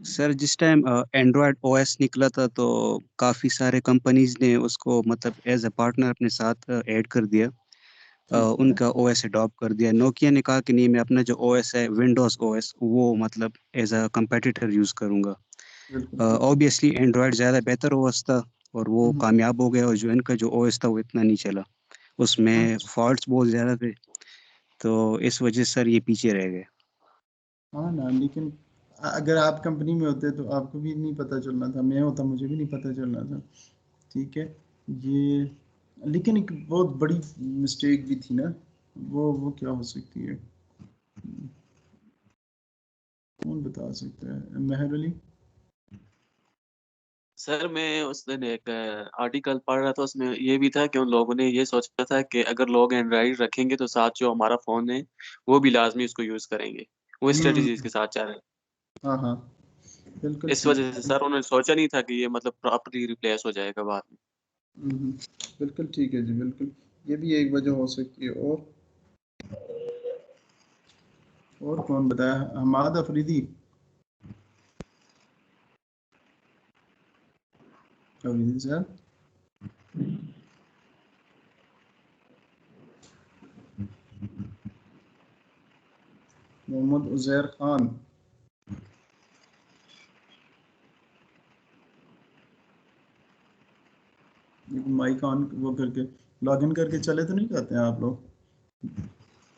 सर जिस टाइम एंड्रॉयड ओएस निकला था तो काफ़ी सारे कंपनीज ने उसको मतलब एज अ पार्टनर अपने साथ ऐड कर दिया, उनका ओएस अडॉप्ट कर दिया. नोकिया ने कहा कि नहीं, मैं अपना जो ओएस है विंडोज ओएस वो मतलब एज अ कंपेटिटर यूज़ करूँगा. ऑब्वियसली एंड्रॉयड ज़्यादा बेहतर ओएस था और वो कामयाब हो गया, और जो इनका जो ओएस था वो इतना नहीं चला, उसमें फॉल्ट्स बहुत ज़्यादा थे, तो इस वजह से सर ये पीछे रह गए. हाँ ना, लेकिन अगर आप कंपनी में होते तो आपको भी नहीं पता चलना था, मैं होता मुझे भी नहीं पता चलना था. ठीक है, ये लेकिन एक बहुत बड़ी मिस्टेक भी थी ना, वो क्या हो सकती है, कौन बता सकता है. मेहर अली. सर मैं उस दिन एक आर्टिकल पढ़ रहा था, उसमें ये भी था कि उन लोगों ने ये सोचा था कि अगर लोग एंड्रॉइड रखेंगे तो साथ जो हमारा फ़ोन है वो भी लाजमी उसको यूज़ करेंगे. वो स्ट्रेटजी इसके साथ चल रहे हैं. हाँ हाँ, बिल्कुल इस ठीक वजह से सर उन्होंने सोचा नहीं था कि ये मतलब प्रॉपर्ली रिप्लेस हो जाएगा बाद में. हम्म, बिल्कुल ठीक है जी, बिल्कुल, ये भी एक वजह हो सकती है. और कौन बताया, Hammad Afridi. Afridi sir, Mohammad Uzair Khan. Mic on वो करके लॉगिन करके चले तो नहीं जाते हैं आप लोग?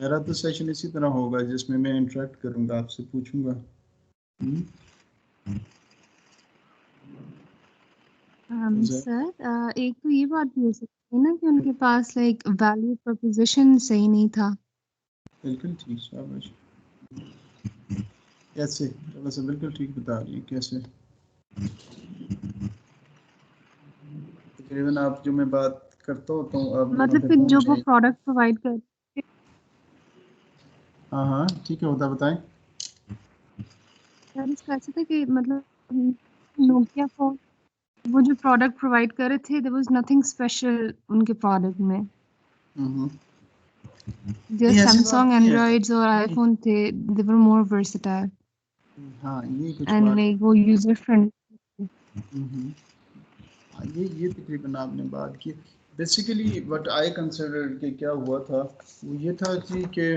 मेरा तो सेशन इसी तरह होगा जिसमें मैं इंटरेक्ट करूंगा, आपसे पूछूंगा। सर एक तो ये बात भी हो सकती है ना कि उनके पास लाइक वैल्यू प्रोपोजिशन सही नहीं था। बिल्कुल ठीक, शाबाश। कैसे? थोड़ा सा बिल्कुल ठीक बता रही है, कैसे? तकरीबन आप जो मैं बात करता होता हूँ आप मतलब फिर जो वो प्रोडक्ट प्रोवाइड कर, हाँ हाँ ठीक है, होता बताएं। सर इसका ऐसा था कि मतलब नोकिया फोन वो जो प्रोडक्ट प्रोवाइड कर रहे थे, देयर वाज नथिंग स्पेशल उनके प्रोडक्ट में। जो नहीं, ऐसी बात सैमसंग नहीं है। एंड्रॉइड्स और आईफोन थे, दे वर मोर वर्सेटाइल हाँ ये कुछ एंड बात, लाइक वो यूजर फ्रेंडली। ये तकरीबन आपने बात की। बेसिकली व्हाट आई कंसिडर कि क्या हुआ था वो ये था कि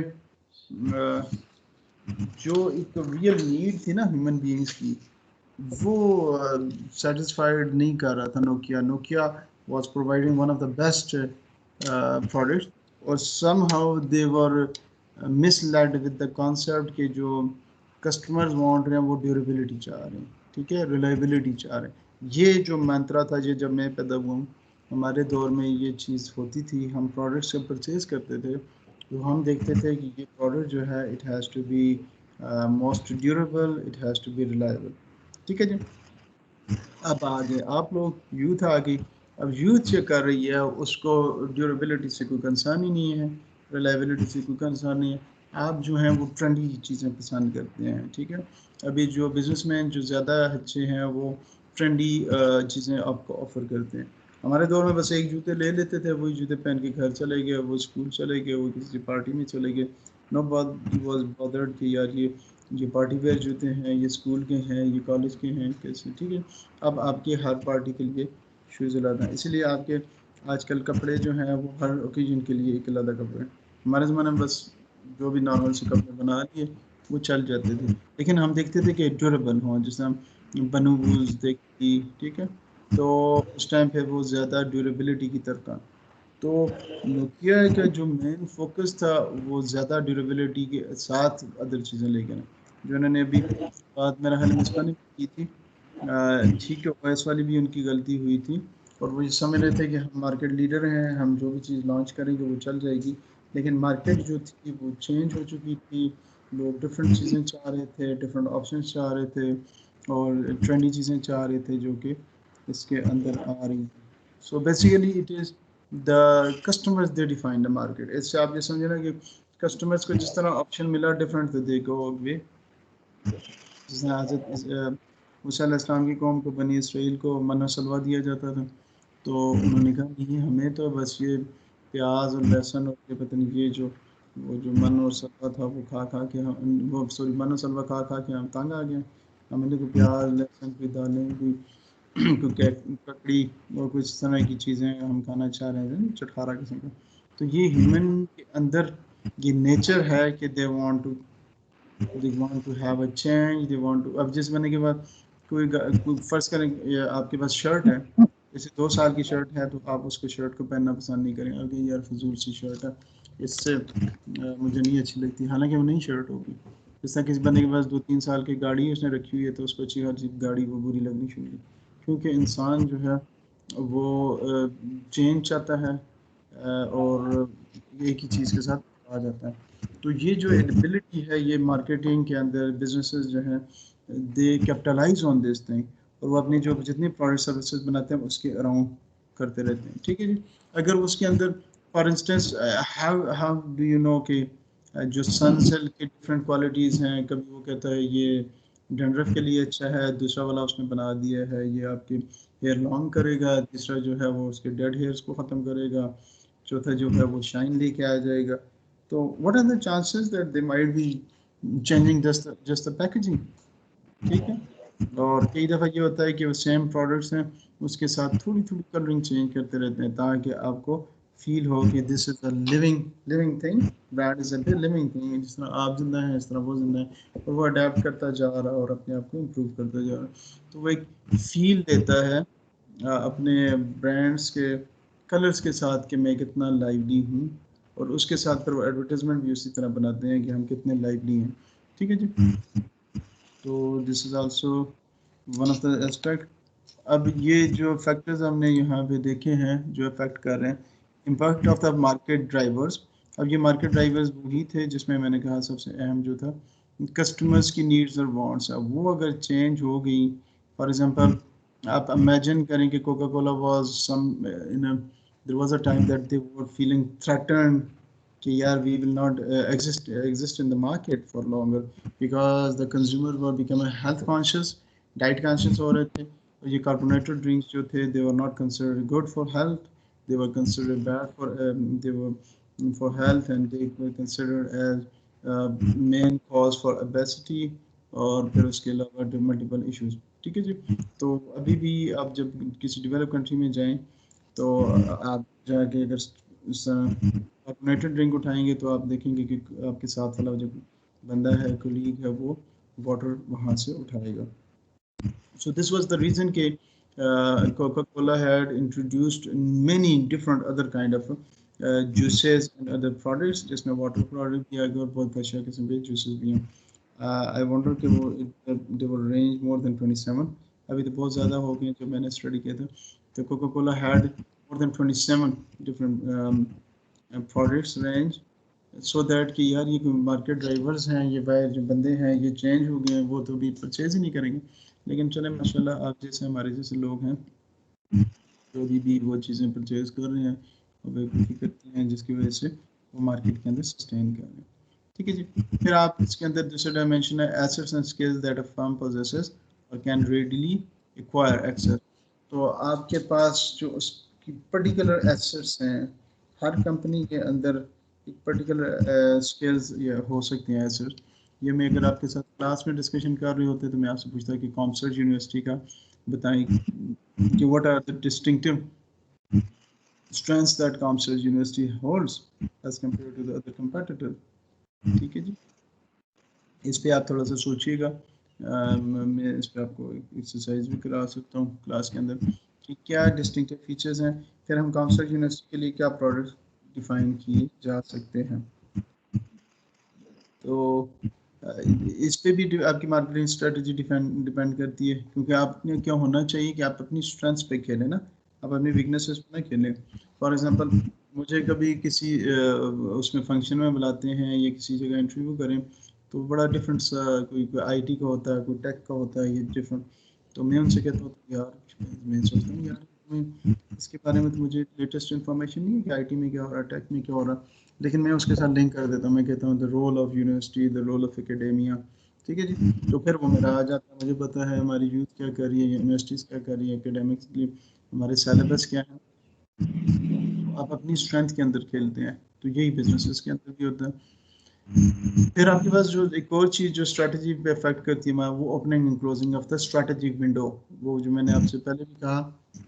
जो एक रियल नीड थी ना ह्यूमन बीइंग्स की, वो सेटिस्फाइड नहीं कर रहा था Nokia. Nokia was providing one of the best products, और somehow they were misled with the concept के जो कस्टमर्स वांट रहे हैं वो ड्यूरेबिलिटी चाह रहे हैं, ठीक है, रिलायबिलिटी चाह रहे हैं। ये जो मंत्रा था, ये जब मैं पैदा हुआ हूँ हमारे दौर में ये चीज़ होती थी। हम प्रोडक्ट्स जब परचेज करते थे तो हम देखते थे कि ये प्रोडक्ट जो है it has to be most durable, it has to be reliable, ठीक है जी। अब आगे आप लोग यूथ आ गई, अब यूथ जो कर रही है उसको ड्यूरेबिलिटी से कोई कंसर्न ही नहीं है, रिलायबिलिटी से कोई कंसर्न नहीं है। आप जो हैं वो ट्रेंडी चीज़ें पसंद करते हैं, ठीक है। अभी जो बिजनेसमैन जो ज़्यादा अच्छे हैं वो ट्रेंडी चीज़ें आपको ऑफ़र करते हैं। हमारे दौर में बस एक जूते ले लेते थे, वही जूते पहन के घर चले गए, वो स्कूल चले गए, वो किसी पार्टी में चले गए। नो वॉज बॉदर्ड कि यार ये पार्टी वेयर जूते हैं, ये स्कूल के हैं, ये कॉलेज के हैं, कैसे, ठीक है। अब आपके हर पार्टी के लिए शूज़ अलग हैं, इसीलिए आपके आजकल कपड़े जो हैं वो हर ओकेजन के लिए एक अलग कपड़े हैं। हमारे ज़माने में बस जो भी नॉर्मल से कपड़े बना लिए वो चल जाते थे, लेकिन हम देखते थे कि ड्यूरेबल हों, जैसे हम बनू वूल्स देखती, ठीक है, तो उस टाइम पे वो ज़्यादा ड्यूरेबिलिटी की तरफ था। तो नोकिया का जो मेन फोकस था वो ज़्यादा ड्यूरेबिलिटी के साथ अदर चीज़ें लेकर आए। जो उन्होंने अभी बात मेरा हाल में की थी, ठीक है, ओएस वाली भी उनकी गलती हुई थी, और वो ये समझ रहे थे कि हम मार्केट लीडर हैं, हम जो भी चीज़ लॉन्च करेंगे वो चल जाएगी। लेकिन मार्केट जो थी वो चेंज हो चुकी थी, लोग डिफरेंट चीज़ें चाह रहे थे, डिफरेंट ऑप्शन चाह रहे थे, और ट्रेंडी चीज़ें चाह रहे थे जो कि इसके अंदर आ रही हैं। So basically it is the customers they define the market. इससे आप ये समझे ना कि कस्टमर्स को जिस तरह ऑप्शन मिला डिफरेंट, तो दे गो वे। जिसने हज़रत मूसा अलैहिस्सलाम की कौम को, बनी इसराइल को मन्ना सलवा दिया जाता था, तो उन्होंने कहा नहीं, हमें तो बस ये प्याज और लहसुन और ये पता नहीं ये जो वो जो मन और सलवा था वो खा खा के हम, वो सॉरी मन और सलवा खा खा के हम तंग आ गए। हमें तो प्याज लहसुन कोई दालें कोई ककड़ी और कुछ इस तरह की चीज़ें हम खाना चाह रहे हैं, चटखारा किस्म का। तो ये ह्यूमन के अंदर ये नेचर है कि they want to have a change, they want to. अब जिस बनने के बाद कोई फ़र्ज़ करें आपके पास शर्ट है, जैसे 2 साल की शर्ट है, तो आप उसको शर्ट को पहनना पसंद नहीं करेंगे, अरे यार फजूल सी शर्ट है, इससे मुझे नहीं अच्छी लगती, हालांकि वो नई शर्ट होगी। जिस तरह किसी बंदे के पास 2-3 साल की गाड़ी उसने रखी हुई है, तो उसको अच्छी हर गाड़ी वो बुरी लगनी शुरू हुई, क्योंकि इंसान जो है वो चेंज चाहता है, और एक ही चीज़ के साथ आ जाता है। तो ये जो एबिलिटी है ये मार्केटिंग के अंदर बिजनेसेस जो हैं दे कैपिटलाइज ऑन दिस थिंग, और वो अपनी जो जितनी प्रोडक्ट सर्विसेज बनाते हैं उसके अराउंड करते रहते हैं, ठीक है जी। अगर उसके अंदर for instance how do you know कि जो सन सेल के डिफरेंट क्वालिटीज़ हैं, कभी वो कहता है ये डैंड्रफ के लिए अच्छा है, दूसरा वाला उसने बना दिया है ये आपके हेयर लॉन्ग करेगा, तीसरा जो है वो उसके डेड हेयर्स को ख़त्म करेगा, चौथा जो है वो शाइन लेके आ जाएगा। तो what are the chances that they might be changing just the packaging, ठीक है। और कई दफ़ा ये होता है कि वो सेम प्रोडक्ट्स हैं, उसके साथ थोड़ी थोड़ी कलरिंग चेंज करते रहते हैं, ताकि आपको फील हो कि this is a living thing, that is a living thing. जिस तरह आप जिंदा हैं इस तरह वो जिंदा है, और वो अडेप्ट करता जा रहा है और अपने आप को इम्प्रूव करता जा रहा है। तो वो एक फील देता है अपने ब्रांड्स के कलर्स के साथ कि मैं कितना लाइवली हूँ, और उसके साथ फिर वो एडवर्टाइजमेंट भी उसी तरह बनाते हैं कि हम कितने लाइवली हैं। ठीक है जी। तो this is also one of the aspect. अब ये जो फैक्टर्स हमने यहाँ पे देखे हैं जो अफेक्ट कर रहे हैं, impact of the market drivers. अब ये मार्केट ड्राइवर्स वही थे जिसमें मैंने कहा सबसे अहम जो था कस्टमर्स की नीड्स और वांट्स। अब वो अगर चेंज हो गई, फॉर एग्जांपल आप इमेजिन करें कि Coca Cola was some in a there was a time that they were feeling threatened कि यार we will not exist in the market for longer because the consumers were becoming health conscious, diet conscious हो रहे थे। और ये कार्बोनेटेड ड्रिंक्स जो थे they were not considered good for health, they were considered bad for they were for health, and they were considered as main cause for obesity और फिर उसके अलावा मल्टीपल इश्यूज। ठीक है जी। तो अभी भी आप जब किसी डेवलप कंट्री में जाएं तो आप जाके अगर कार्बोनेटेड ड्रिंक उठाएंगे तो आप देखेंगे कि आपके साथ वाला जो बंदा है, कोलीग है, वो वाटर वहाँ से उठाएगा। So this was the reason कि Coca-Cola had introduced many different other kind of juices and other products, जिसमें water product भी आ गया और बहुत अच्छा किस्म के juices भी हैं। I wonder कि वो they were range more than 27, अभी तो बहुत ज़्यादा हो गए। जब मैंने स्टडी किया था तो Coca-Cola had more than 27 different products range, so that कि यार ये मार्केट ड्राइवर्स हैं, ये भाई जो बंदे हैं ये चेंज हो गए हैं, वो तो भी परचेज ही नहीं करेंगे। लेकिन चले माशाल्लाह आप जैसे हमारे जैसे लोग हैं जो भी वो चीज़ें परचेज कर रहे हैं और बेवकूफ़ी करते हैं, जिसकी वजह से वो मार्केट के अंदर सस्टेन कर रहे हैं। ठीक है जी। फिर आप इसके अंदर दूसरा डायमेंशन है assets and skills that a firm possesses और कैन रेडिली एक्वायर एक्सेस। तो आपके पास जो उसकी पर्टिकुलर एसेट्स हैं, हर कंपनी के अंदर एक पर्टिकुलर स्किल्स ये हो सकती हैं एसेट्स। ये मैं अगर आपके साथ क्लास में डिस्कशन कर रहे होते तो मैं आपसे पूछता कि कॉमसर्च यूनिवर्सिटी का बताएं कि what are the distinctive strengths that CompSurge University holds as compared to the other competitor। ठीक है जी। इस पे आप थोड़ा सा सोचिएगा। मैं इस पे आपको एक्सरसाइज भी करा सकता हूँ क्लास के अंदर कि क्या डिस्टिंक्टिव फीचर्स हैं, फिर हम CompSurge University के लिए क्या प्रोडक्ट डिफाइन किए जा सकते हैं। तो इस पे भी आपकी मार्केटिंग स्ट्रेटजी डिपेंड करती है, क्योंकि आपने क्या होना चाहिए कि आप अपनी स्ट्रेंथ्स पे खेलें ना, आप अपनी वीकनेसेस पे ना खेलें। फॉर एग्जांपल मुझे कभी किसी उसमें फंक्शन में बुलाते हैं या किसी जगह इंटरव्यू करें तो बड़ा डिफरेंट सा कोई आईटी का होता है, कोई टेक का होता है, ये डिफरेंट। तो मैं उनसे कहता हूँ यार, मैं सोचता हूँ यार इसके बारे में तो मुझे लेटेस्ट इन्फॉर्मेशन नहीं है कि आईटी में क्या हो रहा है, टेक में क्या हो रहा है, लेकिन मैं उसके साथ लिंक कर देता हूँ। मैं कहता हूँ the role of university, the role of academia. ठीक है जी। तो फिर वो मेरा आ जाता है, मुझे पता है हमारी यूथ क्या कर रही है, यूनिवर्सिटीज़ क्या कर रही है, एकेडमिक्सली हमारे सिलेबस क्या है। आप अपनी स्ट्रेंथ के अंदर खेलते हैं, तो यही बिजनेसेस के अंदर भी होता है। फिर आपके पास जो एक और चीज़ जो स्ट्रेटजी पे अफेक्ट करती है वो opening and closing of the strategic window. वो जो मैंने आपसे पहले भी कहा,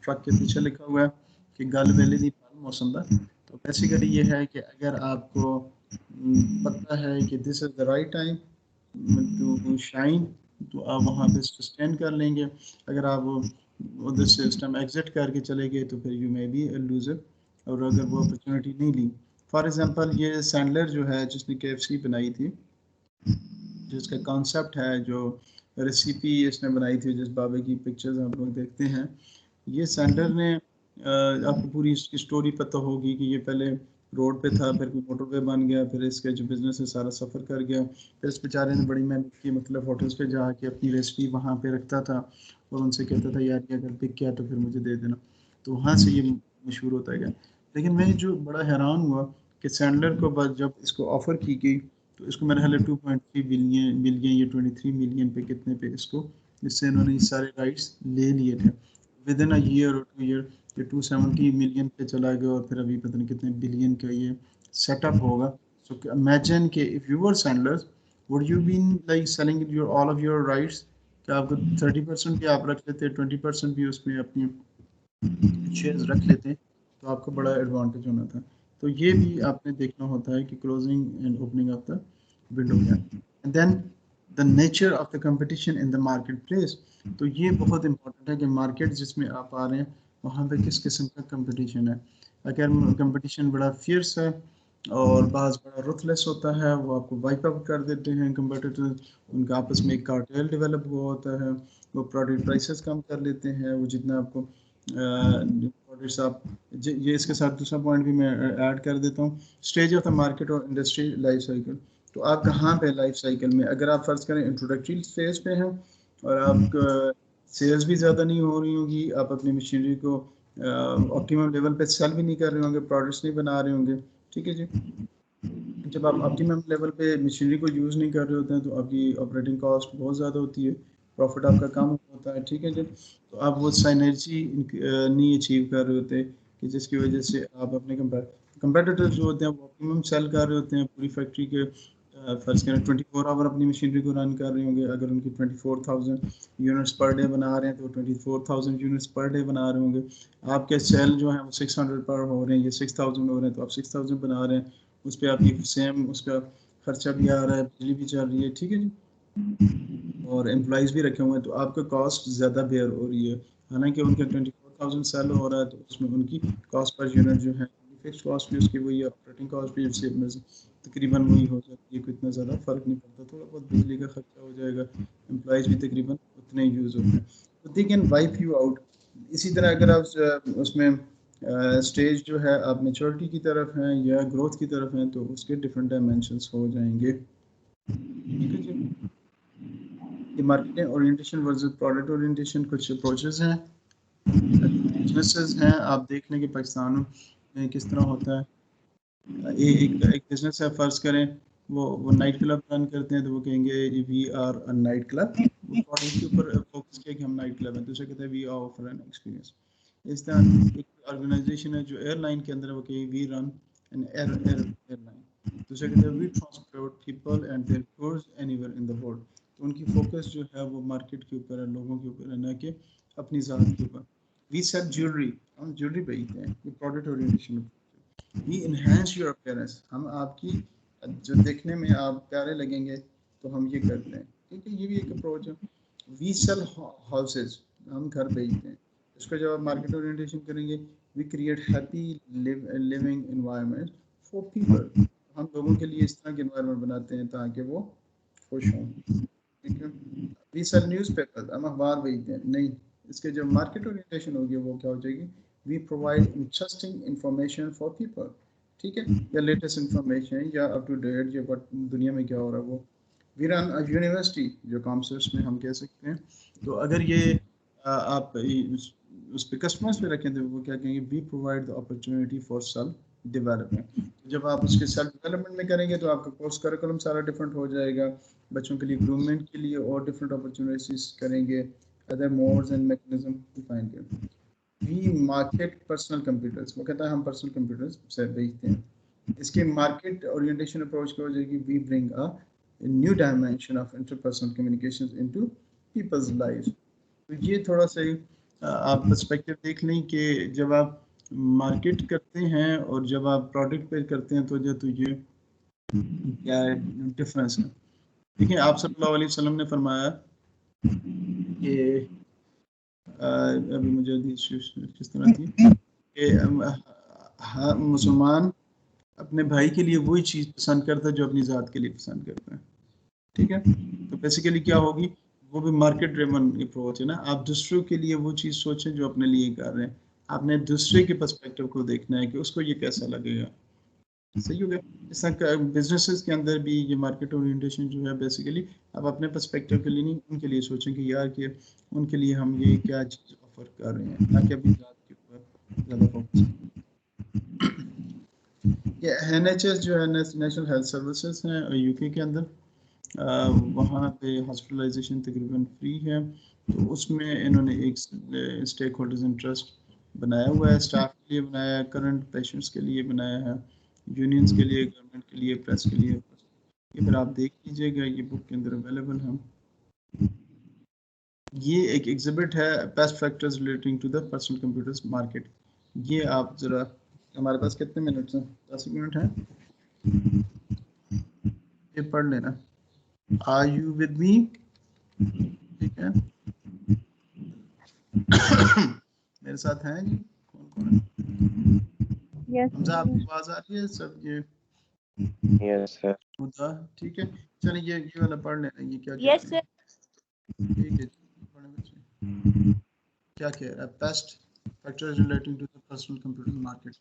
ट्रक के पीछे लिखा हुआ है कि गल वेले दी मौसम दा। तो बेसिकली ये है कि अगर आपको पता है कि this is the right time to shine, तो आप वहाँ पे सस्टेन कर लेंगे। अगर आप उधर से उस टाइम एग्जिट करके चले गए तो फिर यू मे बी लूजर, और अगर वो अपॉर्चुनिटी नहीं ली। फॉर एग्जांपल ये सैंडलर जो है जिसने KFC बनाई थी, जिसका कॉन्सेप्ट है, जो रेसिपी इसने बनाई थी, जिस बाबे की पिक्चर्स आप लोग देखते हैं, ये सैंडलर ने आपको पूरी इसकी स्टोरी पता होगी कि ये पहले रोड पे था, फिर मोटरवे बन गया, फिर इसका जो बिजनेस है सारा सफ़र कर गया। फिर इस बेचारे ने बड़ी मेहनत की, मतलब होटल्स पे जाके अपनी रेसिपी वहाँ पे रखता था और उनसे कहता था यार ये अगर बिक गया तो फिर मुझे दे देना। तो वहाँ से ये मशहूर होता गया। लेकिन मैं जो बड़ा हैरान हुआ कि सैंडलर को बाद जब इसको ऑफ़र की गई तो इसको मेरे ख्याल 2.3 बिलियन या 23 मिलियन पे कितने पे इसको, जिससे इन्होंने ये सारे राइट्स ले लिए थे। विद इन अ ईयर और 2 ईयर ये 270 मिलियन पे चला गया और फिर अभी पता नहीं कितने बिलियन का ये सेटअप होगा। सो इमेजिन कि if you were sandlers would you been like selling your all of your rights, कि आपको 30% भी आप रख लेते, 20% भी उसमें अपनी शेयर्स रख लेते, तो आपको बड़ा एडवांटेज होना था। तो ये भी आपने देखना होता है कि closing and opening of the window क्या है। And then the nature of the competition in the market place. तो ये बहुत इंपॉर्टेंट है कि मार्केट जिसमें आप आ रहे हैं वहाँ पे किस किस्म का कंपटीशन है। अगर कंपटीशन बड़ा फियर्स है और बाज़ बड़ा रुथलेस होता है, वो आपको वाइप आउट कर देते हैं कंपटीटर, उनका आपस में एक कार्टेल डेवलप हुआ होता है, वो प्रोडक्ट प्राइसेस कम कर लेते हैं, वो जितना आपको प्रोडक्ट्स आप ये इसके साथ दूसरा पॉइंट भी मैं ऐड कर देता हूँ, स्टेज ऑफ द मार्केट और इंडस्ट्री लाइफ साइकिल। तो आप कहाँ पे लाइफ साइकिल में, अगर आप फर्ज करें इंट्रोडक्टरी फेज पे हैं और आप सेल्स भी ज़्यादा नहीं हो रही होगी, आप अपनी मशीनरी को ऑप्टिमम लेवल पे सेल भी नहीं कर रहे होंगे, प्रोडक्ट्स नहीं बना रहे होंगे, ठीक है जी। जब आप ऑप्टिमम लेवल पे मशीनरी को यूज़ नहीं कर रहे होते हैं तो आपकी ऑपरेटिंग कॉस्ट बहुत ज़्यादा होती है, प्रॉफिट आपका कम होता है, ठीक है जी। तो आप वो साइनर्जी नहीं अचीव कर रहे होते कि जिसकी वजह से आप अपने कंपेटिटर जो होते हैं वो ऑप्टिमम सेल कर रहे होते हैं, पूरी फैक्ट्री के फर्ज करें 24 आवर अपनी मशीनरी को रन कर रहे होंगे, अगर उनकी 24,000 यूनिट्स पर डे बना रहे हैं तो 24,000 यूनिट्स पर डे बना रहे होंगे। आपके सेल जो है वो 600 पर हो रहे हैं, ये 6,000 हो रहे हैं, तो आप 6,000 बना रहे हैं, उस पर आपकी सेम उसका खर्चा भी आ रहा है, बिजली भी चल रही है, ठीक है जी, और एम्प्लॉइज़ भी रखे हुए हैं, तो आपका कॉस्ट ज़्यादा बेयर हो रही है। हालांकि उनका 24,000 सेल हो रहा है तो उसमें उनकी कॉस्ट पर यूनिट जो है, फिक्स कॉस्ट भी उसकी वही है, ऑपरेटिंग कॉस्ट भी उससे तकरीबन वही हो जाती है, कोई इतना ज़्यादा फ़र्क नहीं पड़ता, थोड़ा बहुत बिजली का खर्चा हो जाएगा, एम्प्लॉइज़ भी तकरीबन उतने यूज़ होते हैं, तो they can wipe you out. इसी तरह अगर आप उसमें स्टेज जो है आप मेच्योरिटी की तरफ हैं या ग्रोथ की तरफ हैं तो उसके डिफरेंट डायमेंशंस हो जाएंगे, ठीक है जी। ये marketing orientation versus product orientation कुछ अप्रोचेस हैं, बिजनेसेस हैं, आप देख लें कि पाकिस्तान में किस तरह होता है। एक बिजनेस है, फर्ज करें वो नाइट क्लब रन करते हैं तो वो कहेंगे we are a night club, वो प्रोडक्ट के ऊपर फोकस किया कि हम नाइट क्लब हैं, दूसरा कहते हैं वी ऑफर एन एक्सपीरियंस। इस तरह एक ऑर्गेनाइजेशन है जो एयरलाइन के अंदर है, वो कहेगी वी रन एन एयरलाइन, दूसरा कहते हैं we transport people and their tours anywhere in the world. तो उनकी फोकस जो है वो मार्केट के ऊपर है, लोगों के ऊपर है, ना कि अपनी ज़ात के ऊपर। वी सेल ज्वेलरी, हम ज्वेलरी बेचते हैं, ये product orientation. We enhance your appearance, हम आपकी जो देखने में आप प्यारे लगेंगे तो हम ये करते हैं, ठीक है, ये भी एक अप्रोच है। वी सेल हाउसेज, हम घर बेचते हैं, इसको जब आप मार्केट ओरिएंटेशन करेंगे, we create happy living environment for people, हम लोगों के लिए इस तरह के एनवायरनमेंट बनाते हैं ताकि वो खुश हों, ठीक है। वी सेल न्यूज़पेपर, हम अखबार बेचते हैं, नहीं, इसके जो मार्केट ओरिएंटेशन होगी वो क्या हो जाएगी, we provide interesting information for people, ठीक है, या लेटेस्ट इंफॉर्मेशन या अप टू डेट जो दुनिया में क्या हो रहा है वो। वी रन अ यूनिवर्सिटी, जो कॉन्सेप्ट्स में हम कह सकते हैं। तो अगर ये आप उस पे कस्टमर्स पे रखें तो वो क्या कहेंगे, we provide the opportunity for self development. जब आप उसके सेल्फ डेवलपमेंट में करेंगे तो आपका कोर्स करिकुलम सारा डिफरेंट हो जाएगा, बच्चों के लिए ग्रूममेंट के लिए और डिफरेंट अपॉर्चुनिटीज करेंगे, other modes and mechanism define करेंगे। वी मार्केट पर्सनल कंप्यूटर्स, वो कहता है हम पर्सनल कंप्यूटर्स से बेचते हैं, इसके मार्केट ओरिएंटेशन अप्रोच क्या हो जाएगी, we bring a new dimension of interpersonal communications into people's life. तो ये थोड़ा सा आप पर्सपेक्टिव देख लें कि जब आप मार्केट करते हैं और जब आप प्रोडक्ट पे करते हैं तो ये क्या डिफरेंस है। देखिए आप सल्लल्लाहु अलैहि वसल्लम ने फरमाया कि अभी मुझे किस तरह थी कि मुसलमान अपने भाई के लिए वही चीज़ पसंद करता है जो अपनी ज़ात के लिए पसंद करता है, ठीक है। तो बेसिकली क्या होगी, वो भी मार्केट ड्रिवन अप्रोच है ना, आप दूसरों के लिए वो चीज़ सोचें जो अपने लिए कर रहे हैं, आपने दूसरे के पर्सपेक्टिव को देखना है कि उसको ये कैसा लगेगा, सही हो गया। इस तरह बिजनेसेस के अंदर भी ये मार्केट ओरिएंटेशन जो है बेसिकली आप अपने पर्सपेक्टिव के लिए नहीं, उनके लिए सोचें कि यार कि उनके लिए हम ये क्या चीज़ ऑफर कर रहे हैं, ना कि अपनी ज़ात के ऊपर ज़्यादा फोकस करें। ये NHS जो है नेशनल हेल्थ सर्विसेज हैं यूके के अंदर, वहाँ पे हॉस्पिटलाइजेशन तकरीबन फ्री है, तो उसमें इन्होंने एक स्टेक होल्डर्स इंटरेस्ट बनाया हुआ है, स्टाफ के लिए बनाया है, करंट पेशेंट्स के लिए बनाया है, यूनियंस के लिए, गवर्नमेंट के लिए, प्रेस के लिए। ये फिर आप देख लीजिएगा, ये बुक के अंदर अवेलेबल है। ये एक एग्जिबिट है, best factors relating to the personal computers market. ये आप जरा, हमारे पास कितने मिनट हैं, 10 मिनट हैं, ये पढ़ लेना। आर यू विद मी, ठीक है। मेरे साथ हैं जी, कौन कौन है? यस हमजा आपकी आवाज आ रही है सब? ये यस सर। खुदा ठीक है, चलिए ये वाला पढ़ लेना, ये क्या यस कहते हैं। सर। ठीक है पढ़े बच्चे। क्या कह रहा है? Pest factors relating to the personal computer market.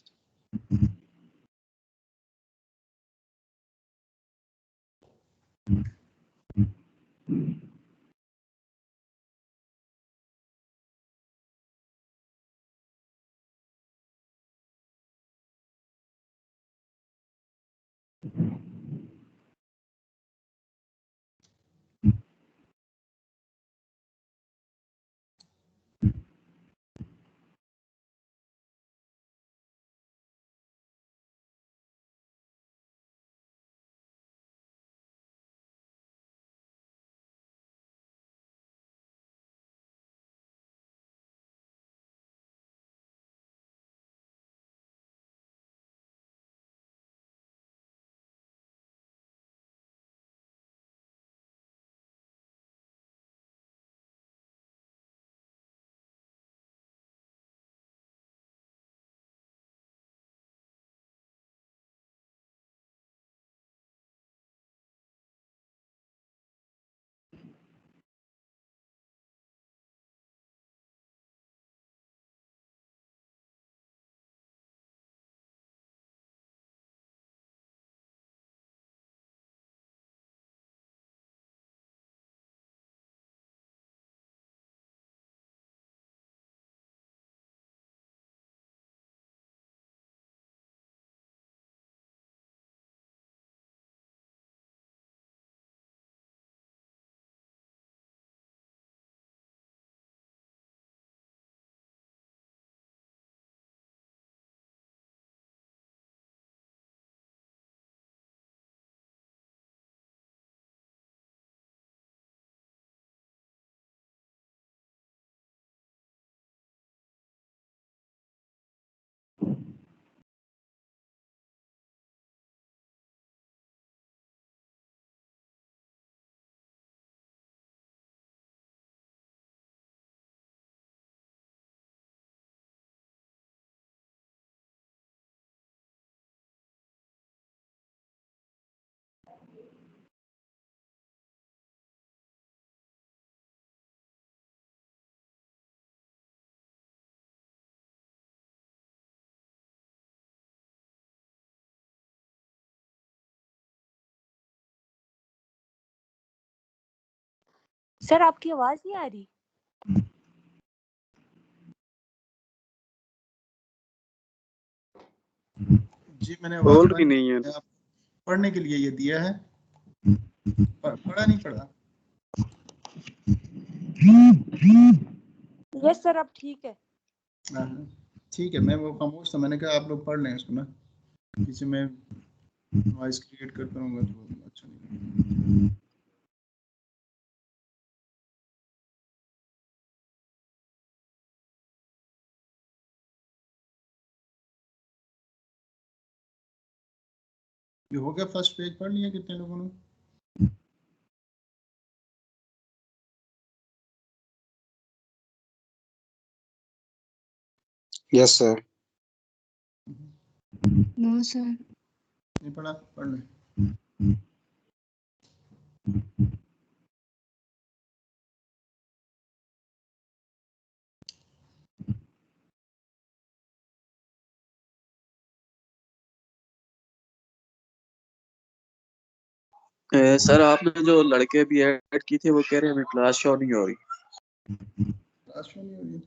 Sir आपकी आवाज नहीं आ रही। जी मैंने आवाज होल्ड भी बंद नहीं है। की है, आप पढ़ने के लिए ये दिया है, पढ़ा नहीं पढ़ा? यस सर अब ठीक है। हाँ, ठीक है, मैं वो खामोश था, मैंने कहा आप लोग पढ़ लें इसको ना, किसी में नॉइस क्रिएट करता रहूँगा तो अच्छा नहीं लगेगा। ये हो गया, फर्स्ट पेज पढ़ लिया कितने लोगों ने? Yes sir. No sir. नहीं पढ़ा? पढ़ लें। सर आपने जो लड़के भी ऐड की थे वो कह रहे हैं हमें क्लास शो नहीं हो रही। क्लास शो नहीं हो रही?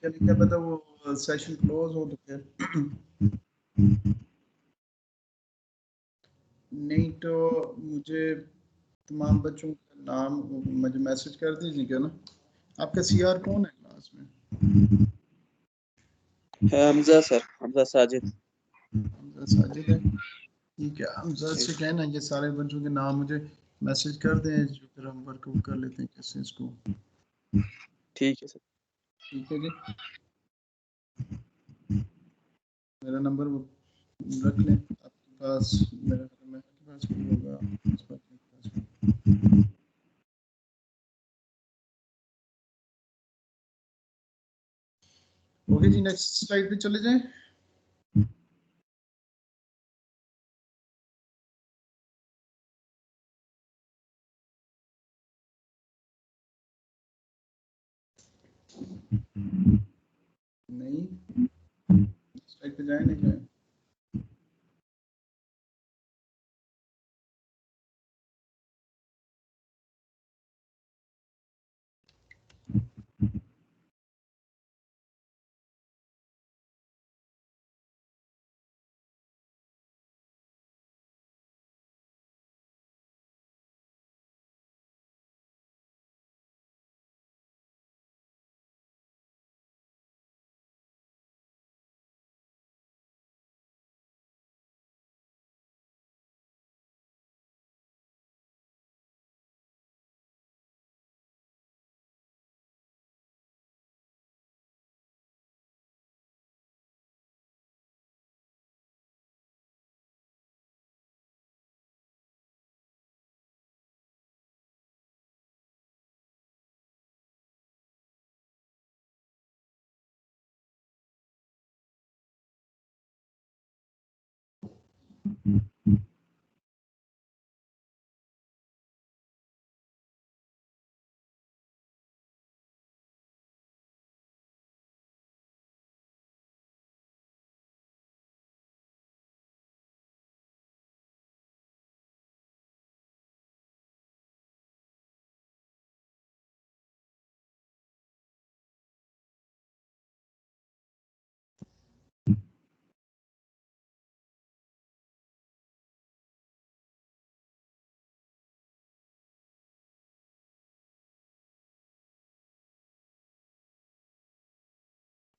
चलिए क्या पता वो सेशन क्लोज हो तो फिर नहीं तो मुझे तमाम बच्चों का नाम मुझे मैसेज कर दीजिएगा ना। आपका सीआर कौन है क्लास में? हमजा सर, हमजा साजिद। हमजा साजिद है, ठीक है। हमजा से कहना ये सारे बच्चों के नाम मुझे मैसेज कर दें, जो फिर हम वर्कआउट कर लेते हैं कैसे इसको। ठीक है सर। ठीक है जी, मेरा नंबर वो रख लें आपके पास, मेरा मेरे पास भी होगा, इस बात के पास भी। ओके जी, नेक्स्ट स्लाइड पे चले जाएं। नहीं, स्लाइड पे जाए नहीं जाए।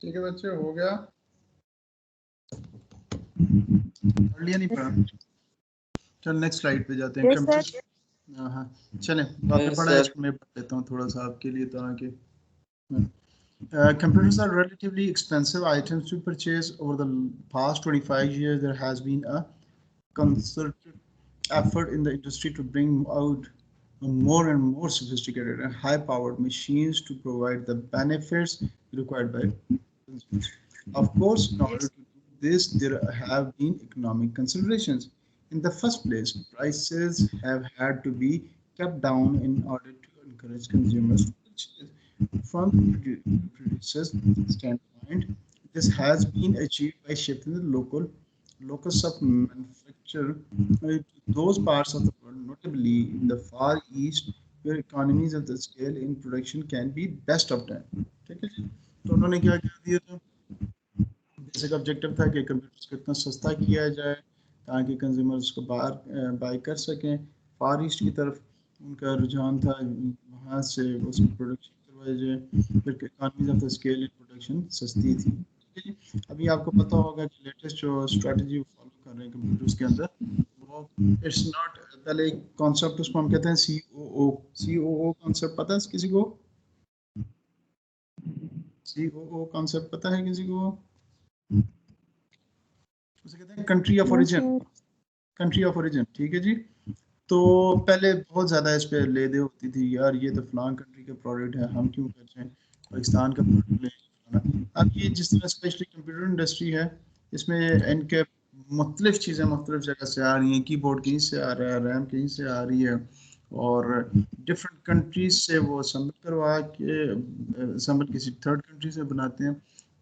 ठीक है बच्चे, हो गया? पढ़ लिया नहीं पढ़ा? चल नेक्स्ट स्लाइड पे जाते हैं। Yes, sir. कंप्यूटर, हाँ चलें, आपने पढ़ा है, मैं पढ़ लेता हूँ थोड़ा सा आपके लिए ताकि computers are relatively expensive items to purchase. Over the past 25 years, there has been a concerted effort in the industry to bring out more and more sophisticated and high-powered machines to provide the benefits required by consumers. Of course, in order to do this, there have been economic considerations. In the first place, prices have had to be kept down in order to encourage consumers to purchase. From the producer's standpoint, this has been achieved by shifting the locus of manufacture to those parts of the world, notably in the Far East, where economies of the scale in production can be best obtained. ठीक है जी? तो उन्होंने क्या कह दिया था? बेसिक ऑब्जेक्टिव था कि कंप्यूटर्स को इतना सस्ता किया जाए ताकि कंज्यूमर्स को बाहर बाय कर सकें। फार ईस्ट की तरफ उनका रुझान था, वहाँ से उसकी प्रोडक्शन करवाई जाए, फिर economies of the scale in production सस्ती थी। ठीक है जी? अभी आपको पता होगा कि लेटेस्ट जो स्ट्रेटजी फॉलो कर रहे हैं कंप्यूटर्स के अंदर, वो इट्स नॉट, पहले एक कॉन्सेप्ट उसको हम कहते हैं COO कॉन्सेप्ट, पता है किसी को? COO कॉन्सेप्ट पता है किसी को? उसे कहते हैं country of origin. Country of origin, ठीक है जी। तो पहले बहुत ज़्यादा इस पे ले दे होती थी, यार ये तो फलां कंट्री का प्रोडक्ट है, हम क्यों कर रहे हैं पाकिस्तान का प्रोडक्ट ले। अब ये जिस तरह स्पेशली कंप्यूटर इंडस्ट्री है, इसमें इनके मुख्तलिफ चीज़ें मुख्तलिफ जगह से आ रही हैं। कीबोर्ड कहीं से आ रहा है, रैम कहीं से आ रही है, और डिफरेंट कंट्रीज से वो असेंबल करवा के असेंबल किसी थर्ड कंट्री से बनाते हैं,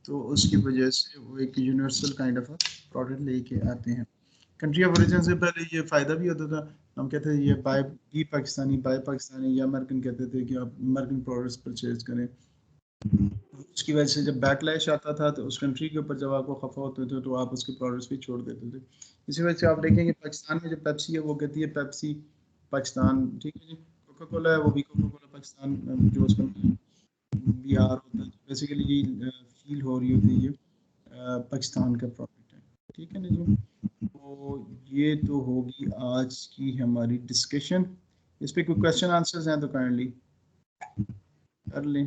तो उसकी वजह से वो एक यूनिवर्सल काइंड ऑफ प्रोडक्ट लेके आते हैं। कंट्री ऑफ ओरिजिन से पहले ये फ़ायदा भी होता था, हम कहते थे ये बाय पाकिस्तानी, या अमेरिकन कहते थे कि आप अमेरिकन प्रोडक्ट्स परचेज करें। उसकी वजह से जब बैकलैश आता था तो उस कंट्री के ऊपर जब आपको खफा होते थे तो आप उसके प्रोडक्ट्स भी छोड़ देते थे। इसी वजह से आप देखेंगे पाकिस्तान में जो पेप्सी है वो कहती है पेप्सी पाकिस्तान, ठीक है जी। कोका कोला है, वो भी कोका कोला पाकिस्तान, जो उसका BR होता है, बेसिकली ये फील हो रही होती है ये पाकिस्तान का प्रोडक्ट है, ठीक है ना जी। तो ये तो होगी आज की हमारी डिस्कशन। इस पे कोई क्वेश्चन आंसर्स हैं तो काइंडली कर लें।